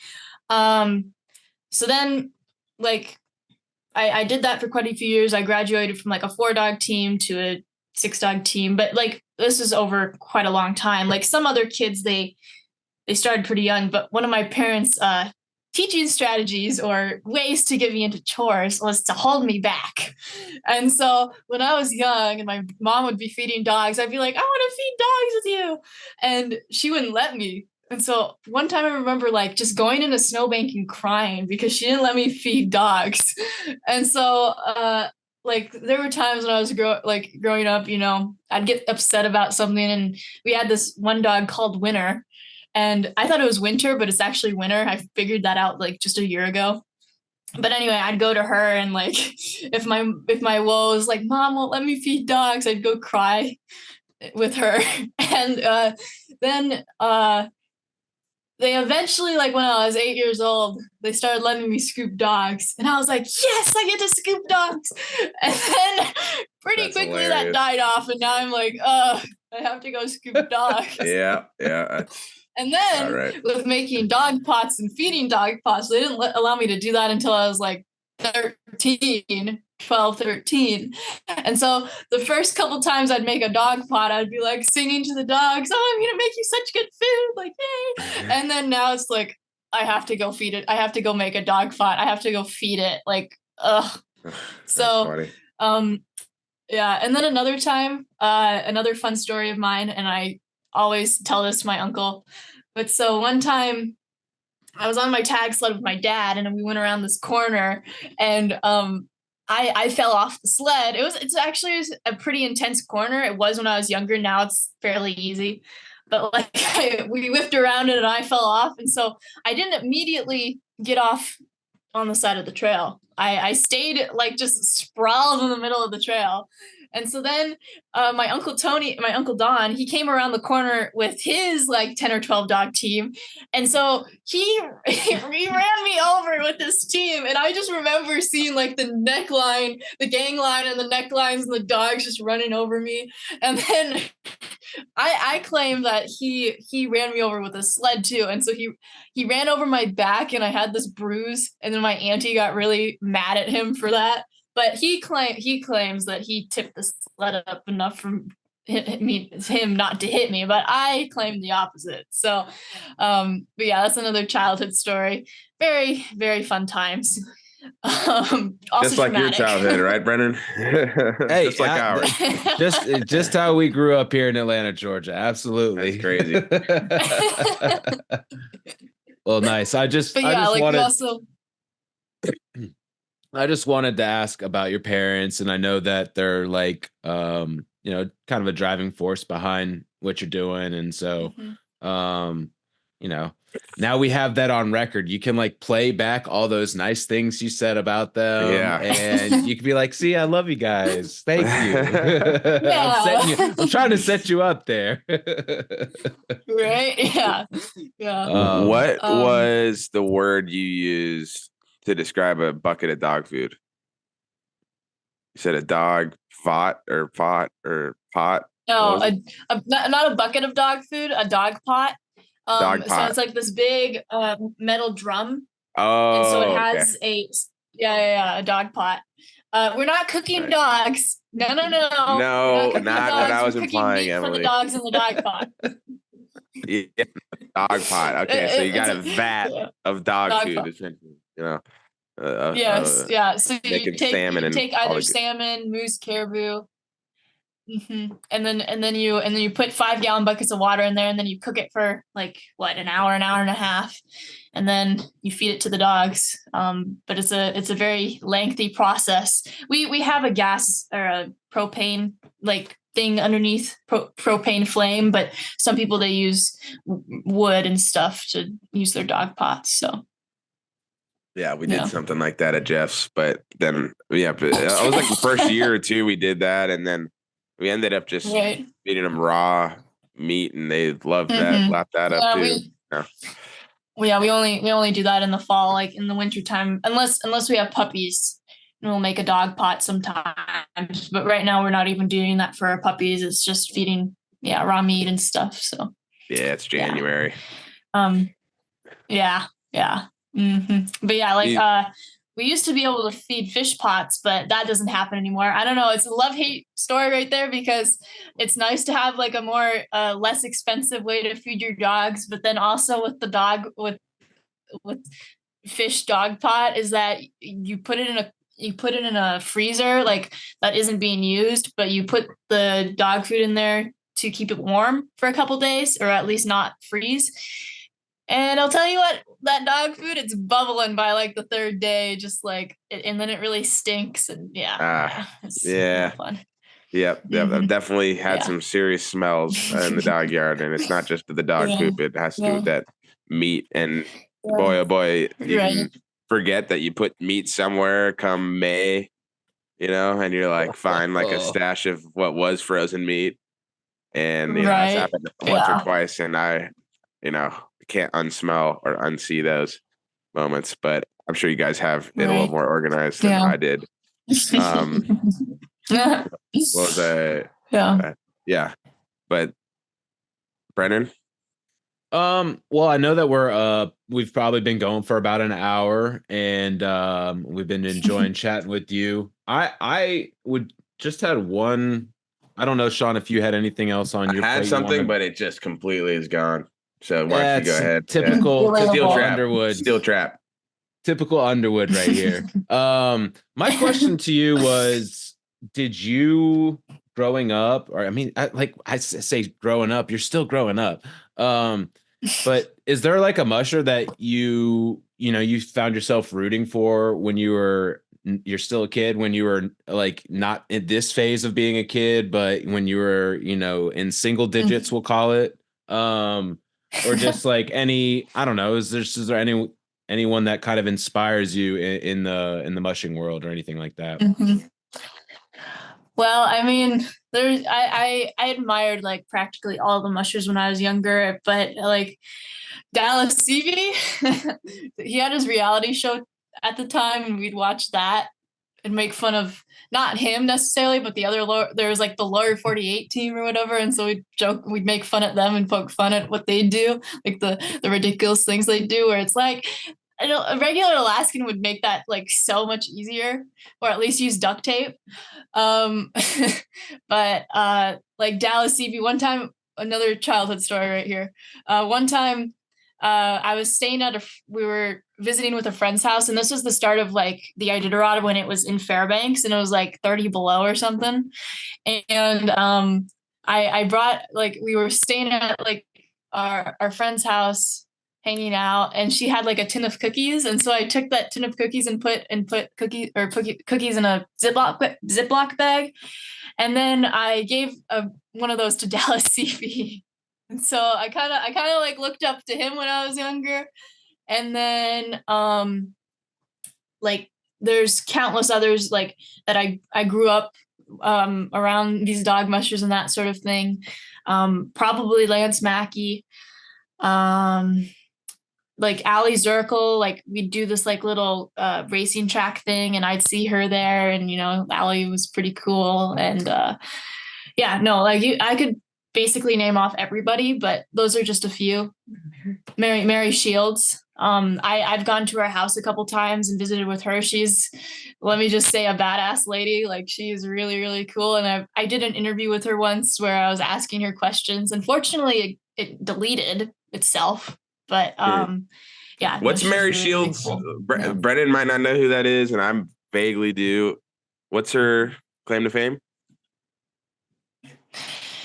so then like I did that for quite a few years. I graduated from like a 4-dog team to a 6-dog team, but like this is over quite a long time. Like some other kids, they started pretty young, but one of my parents teaching strategies or ways to get me into chores was to hold me back. And so when I was young and my mom would be feeding dogs, I'd be like, I want to feed dogs with you. And she wouldn't let me. And so one time I remember like just going in a snowbank and crying because she didn't let me feed dogs. And so like there were times when I was growing up, you know, I'd get upset about something, and we had this one dog called Winter. And I thought it was winter, but it's actually winter. I figured that out like just a year ago. But anyway, I'd go to her and like if my woe was like, Mom won't let me feed dogs, I'd go cry with her. And then they eventually, like when I was 8 years old, they started letting me scoop dogs. And I was like, yes, I get to scoop dogs. And then pretty That's quickly hilarious. that died off. And now I'm like, I have to go scoop dogs. Yeah. And then right. with making dog pots and feeding dog pots, they didn't allow me to do that until I was like 12, 13. And so the first couple times I'd make a dog pot, I'd be like singing to the dogs, oh, I'm going to make you such good food. Like, yay. And then now it's like, I have to go feed it. I have to go make a dog pot. I have to go feed it. Like, ugh. So, yeah. And then another time, another fun story of mine, and I always tell this to my uncle. But so one time I was on my tag sled with my dad, and we went around this corner, and I fell off the sled. It's actually a pretty intense corner. It was when I was younger. Now it's fairly easy. But like we whipped around it and I fell off. And so I didn't immediately get off on the side of the trail. I stayed like just sprawled in the middle of the trail. And so then my uncle Don, he came around the corner with his like 10 or 12 dog team. And so he ran me over with this team. And I just remember seeing like the neckline, the gang line and the necklines and the dogs just running over me. And then I claim that he ran me over with a sled too. And so he ran over my back and I had this bruise. And then my auntie got really mad at him for that. But he claims that he tipped the sled up enough for him not to hit me, but I claim the opposite. So, but yeah, that's another childhood story. Very, very fun times. Also just like traumatic. your childhood, right, Brennan? Hey, just like ours. Just how we grew up here in Atlanta, Georgia. Absolutely, that's crazy. Well, nice. I just wanted to ask about your parents, and I know that they're like, you know, kind of a driving force behind what you're doing, and so, now we have that on record. You can like play back all those nice things you said about them, Yeah. and you can be like, "See, I love you guys. Thank you." Yeah. I'm trying to set you up there. Right? Yeah. Yeah. What was the word you used to describe a bucket of dog food? You said a dog fought or pot or pot. No, not a bucket of dog food, a dog pot. Dog So pot. it's like this big metal drum, and so it Oh, okay. has a dog pot. We're not cooking Right. dogs. No. We're No, cooking not what dogs. I was We're cooking implying, meat for the Emily. dogs in the dog pot. Yeah, dog pot. Okay, so you got a vat of dog food, pot. essentially. Yes, yeah. So making salmon and take all either the good. salmon, moose, caribou, and then you put 5 gallon buckets of water in there, and then you cook it for like an hour and a half, and then you feed it to the dogs. But it's a very lengthy process. We have a gas or a propane like thing underneath propane flame, but some people they use wood and stuff to use their dog pots. So Yeah, we did something like that at Jeff's, but then but I was like the first year or two we did that, and then we ended up just feeding them raw meat, and they loved that, lapped that up too. We only do that in the fall, like in the wintertime, unless we have puppies, and we'll make a dog pot sometimes. But right now we're not even doing that for our puppies. It's just feeding raw meat and stuff. So yeah, it's January. Yeah. But yeah, we used to be able to feed fish pots, but that doesn't happen anymore. I don't know. It's a love-hate story right there, because it's nice to have like a more less expensive way to feed your dogs, but then also with the dog with fish dog pot is that you put it in a freezer like that isn't being used, but you put the dog food in there to keep it warm for a couple days, or at least not freeze. And I'll tell you what, that dog food, it's bubbling by like the third day, just like, and then it really stinks. And it's fun. Yep. I've definitely had some serious smells in the dog yard, and it's not just the dog poop. It has to do with that meat. And boy, oh boy, you can forget that you put meat somewhere come May, and you're like, find like a stash of what was frozen meat. And, it's happened once or twice, and I can't unsmell or unsee those moments, but I'm sure you guys have it a little more organized than I did. What was that? But Brennan? Well, I know that we've probably been going for about an hour, and we've been enjoying chatting with you. I would just had one. I don't know, Sean, if you had anything else on your plate. I had something, but it just completely is gone. So why don't you go ahead? Typical Steel trap. Underwood. Steel trap. Typical Underwood right here. My question to you was, did you growing up, or I mean, I say growing up, you're still growing up. But is there like a musher that you found yourself rooting for when you're still a kid, when you were like not in this phase of being a kid, but when you were, in single digits, we'll call it, or just like I don't know, is there anyone that kind of inspires you in the mushing world or anything like that? Well, I mean, I admired like practically all the mushers when I was younger, but like Dallas Seavey, he had his reality show at the time, and we'd watch that and make fun of not him necessarily, but the other there was like the Lower 48 team or whatever, and so we'd make fun at them and poke fun at what they do, like the ridiculous things they do, where it's like, I know a regular Alaskan would make that like so much easier, or at least use duct tape. But like Dallas Seavey, one time, another childhood story right here. One time, I was we were visiting with a friend's house, and this was the start of like the Iditarod when it was in Fairbanks, and it was like 30 below or something. And I brought, like, we were staying at like our friend's house hanging out, and she had like a tin of cookies, and so I took that tin of cookies and put cookies in a Ziploc bag, and then I gave one of those to Dallas Seavey. And so I kind of like looked up to him when I was younger. And then like there's countless others like that I grew up around these dog mushers and that sort of thing. Probably Lance Mackey. Um like Ali Zirkle, like we'd do this like little racing track thing and I'd see her there and Ali was pretty cool and yeah, no, like I could basically name off everybody, but those are just a few. Mary Shields. I've gone to her house a couple times and visited with her. She's, let me just say, a badass lady. Like she's really, really cool. And I did an interview with her once where I was asking her questions. Unfortunately, it deleted itself. But yeah. What's no, Mary really, Shields? really cool. Brennan might not know who that is, and I'm vaguely do. What's her claim to fame?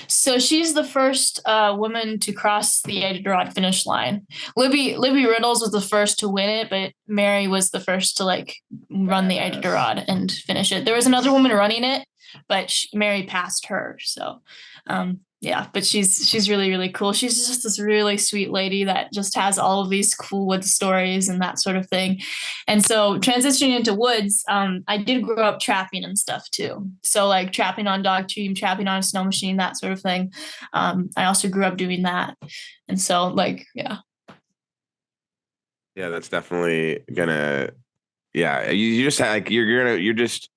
So she's the first woman to cross the Iditarod finish line. Libby Riddles was the first to win it, but Mary was the first to like run the Iditarod and finish it. There was another woman running it, but Mary passed her. So yeah, but she's really, really cool. She's just this really sweet lady that just has all of these cool wood stories and that sort of thing. And so transitioning into woods, I did grow up trapping and stuff too. So like trapping on dog team, trapping on a snow machine, that sort of thing. I also grew up doing that. And so like, yeah. Yeah, that's definitely gonna. Yeah, you just like you're just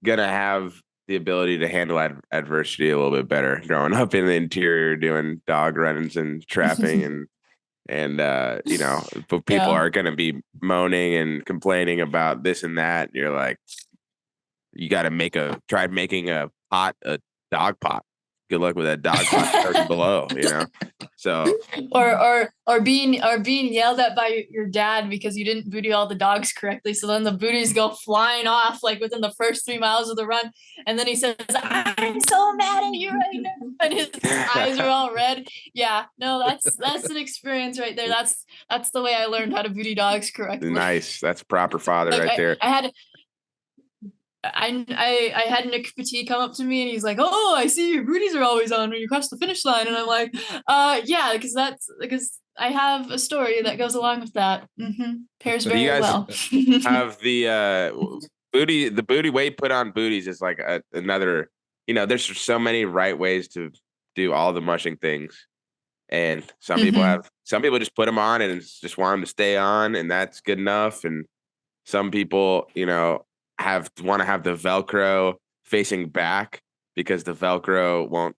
gonna have the ability to handle adversity a little bit better growing up in the interior doing dog runnings and trapping and but people are going to be moaning and complaining about this and that. And you're like, you got to try making a dog pot. Good luck with that dog pot below, So or being yelled at by your dad because you didn't booty all the dogs correctly. So then the booties go flying off like within the first 3 miles of the run. And then he says, I'm so mad at you right now. And his eyes are all red. Yeah, no, that's an experience right there. That's the way I learned how to booty dogs correctly. Nice. That's proper father like right there. I had Nick Petit come up to me and he's like, "Oh, I see your booties are always on when you cross the finish line." And I'm like, yeah, because I have a story that goes along with that. Mm-hmm. Pairs very well. Have the booty weight put on booties is like another, there's so many right ways to do all the mushing things. And some people just put them on and just want them to stay on and that's good enough. And some people, want to have the Velcro facing back because the Velcro won't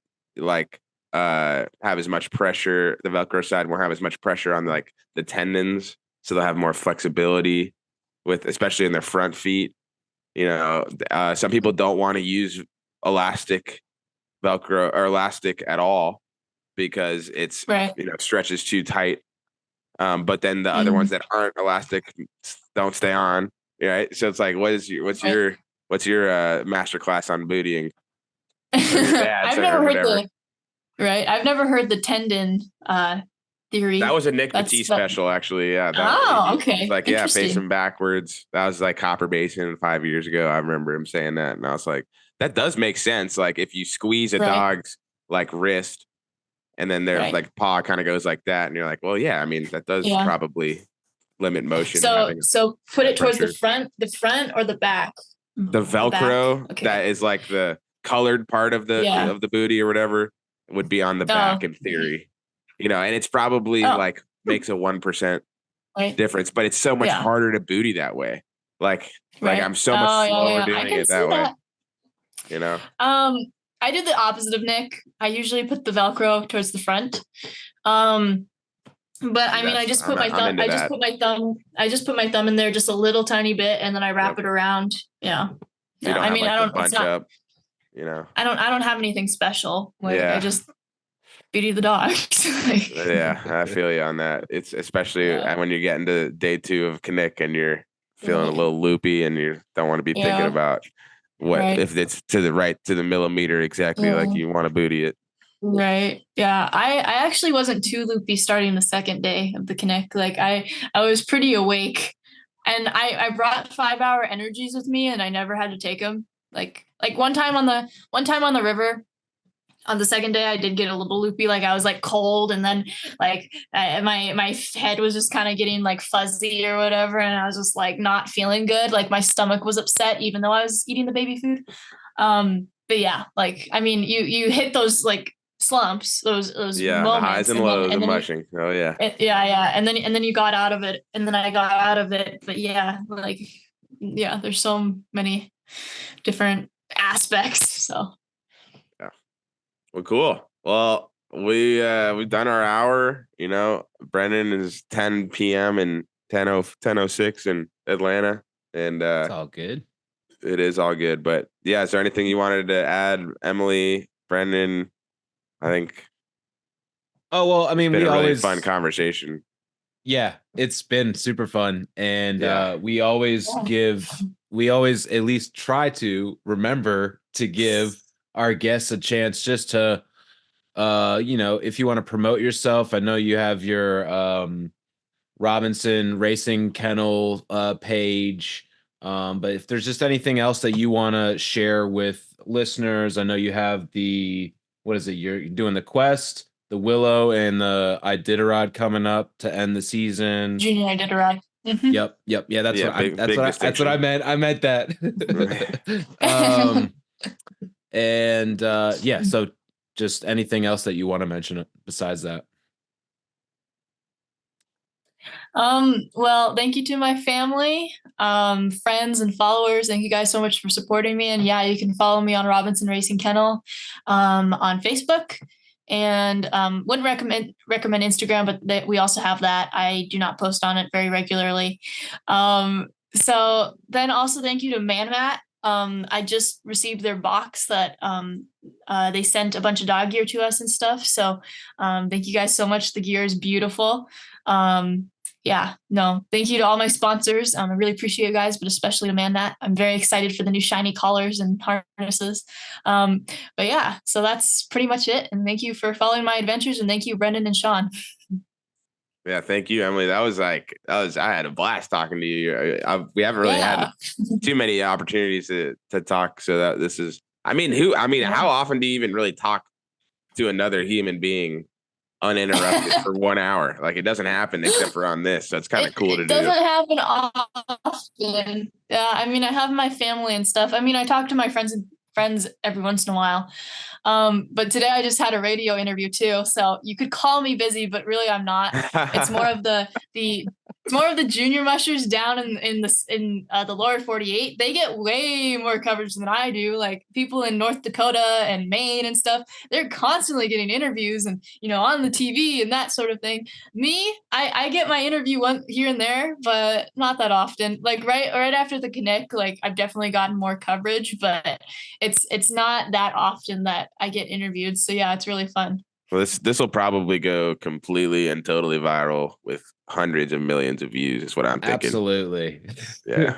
have as much pressure. The Velcro side won't have as much pressure on like the tendons. So they'll have more flexibility especially in their front feet. Some people don't want to use elastic Velcro or elastic at all because it's, stretches too tight. But then the other ones that aren't elastic don't stay on. Right. So it's like, what's your master class on bootying? I've never heard the tendon theory. That was a Nick Petit special, actually. Yeah. Okay. It's like, yeah, facing backwards. That was like Copper Basin 5 years ago. I remember him saying that. And I was like, that does make sense. Like if you squeeze a dog's like wrist and then their like paw kind of goes like that. And you're like, well, yeah, I mean, that does probably limit motion. So put it towards the front or the back. The Velcro that is like the colored part of the booty or whatever would be on the back in theory, and it's probably like makes a 1% difference, but it's so much harder to booty that way. Like I'm so much slower doing it that way. I did the opposite of Nick. I usually put the Velcro towards the front. But I mean, I just put my thumb in there just a little tiny bit, and then I wrap it around. Yeah. Yeah. I mean, I don't. Bunch up. I don't have anything special. I just booty the dogs. Yeah, I feel you on that. It's especially when you get into day 2 of Knik and you're feeling a little loopy and you don't want to be thinking about if it's to the millimeter exactly like you want to booty it. Right. Yeah. I actually wasn't too loopy starting the second day of the Knik. Like I was pretty awake and I brought 5-hour energies with me and I never had to take them. Like one time on the river, on the second day I did get a little loopy, like I was like cold, and then like my head was just kind of getting like fuzzy or whatever, and I was just like not feeling good, like my stomach was upset even though I was eating the baby food. But yeah, like I mean you hit those like slumps, those Yeah, the highs moments, and and then lows of mushing. Oh yeah. yeah, and then you got out of it, and then I got out of it. But yeah, like yeah, there's so many different aspects. So Yeah. Well, cool. Well, we've done our hour. You know, Brendan is 10 p.m. and 10:06 in Atlanta, and It's all good. it is all good. But yeah, is there anything you wanted to add, Emily, Brendan? I think Oh, well, I mean, been we a really always fun conversation. Yeah, it's been super fun. And Yeah. we always at least try to remember to give our guests a chance just to if you want to promote yourself. I know you have your Robinson Racing Kennel page. But if there's just anything else that you want to share with listeners, I know you have what is it? You're doing the Quest, the Willow, and the Iditarod coming up to end the season. junior Iditarod. Mm-hmm. Yep. Yeah, that's what I meant. I meant that. And yeah, so just anything else that you want to mention besides that. Well, thank you to my family, friends and followers. Thank you guys so much for supporting me. And yeah, you can follow me on Robinson Racing Kennel on Facebook. And wouldn't recommend Instagram, but we also have that. I do not post on it very regularly. So then also thank you to ManMat. I just received their box that they sent a bunch of dog gear to us and stuff. So thank you guys so much. The gear is beautiful. Yeah, no, thank you to all my sponsors. I really appreciate you guys, but especially to ManMat. I'm very excited for the new shiny collars and harnesses. But yeah, so that's pretty much it. And thank you for following my adventures. And thank you, Brendan and Sean. Yeah, thank you, Emily. I had a blast talking to you. We haven't really had too many opportunities to talk. So that this is, how often do you even really talk to another human being uninterrupted for 1 hour? Like, it doesn't happen except for on this. So it's kind of cool to do. It doesn't happen often. Yeah, I mean, I have my family and stuff. I mean, I talk to my friends every once in a while. But today I just had a radio interview too. So you could call me busy, but really I'm not. It's more of the junior mushers down in the lower 48. They get way more coverage than I do. Like people in North Dakota and Maine and stuff, they're constantly getting interviews and on the TV and that sort of thing. Me, I get my interview one here and there, but not that often. Like right after the Knik, like I've definitely gotten more coverage, but it's not that often that I get interviewed. So yeah, it's really fun. Well, this will probably go completely and totally viral with hundreds of millions of views, is what I'm thinking. Absolutely. Yeah.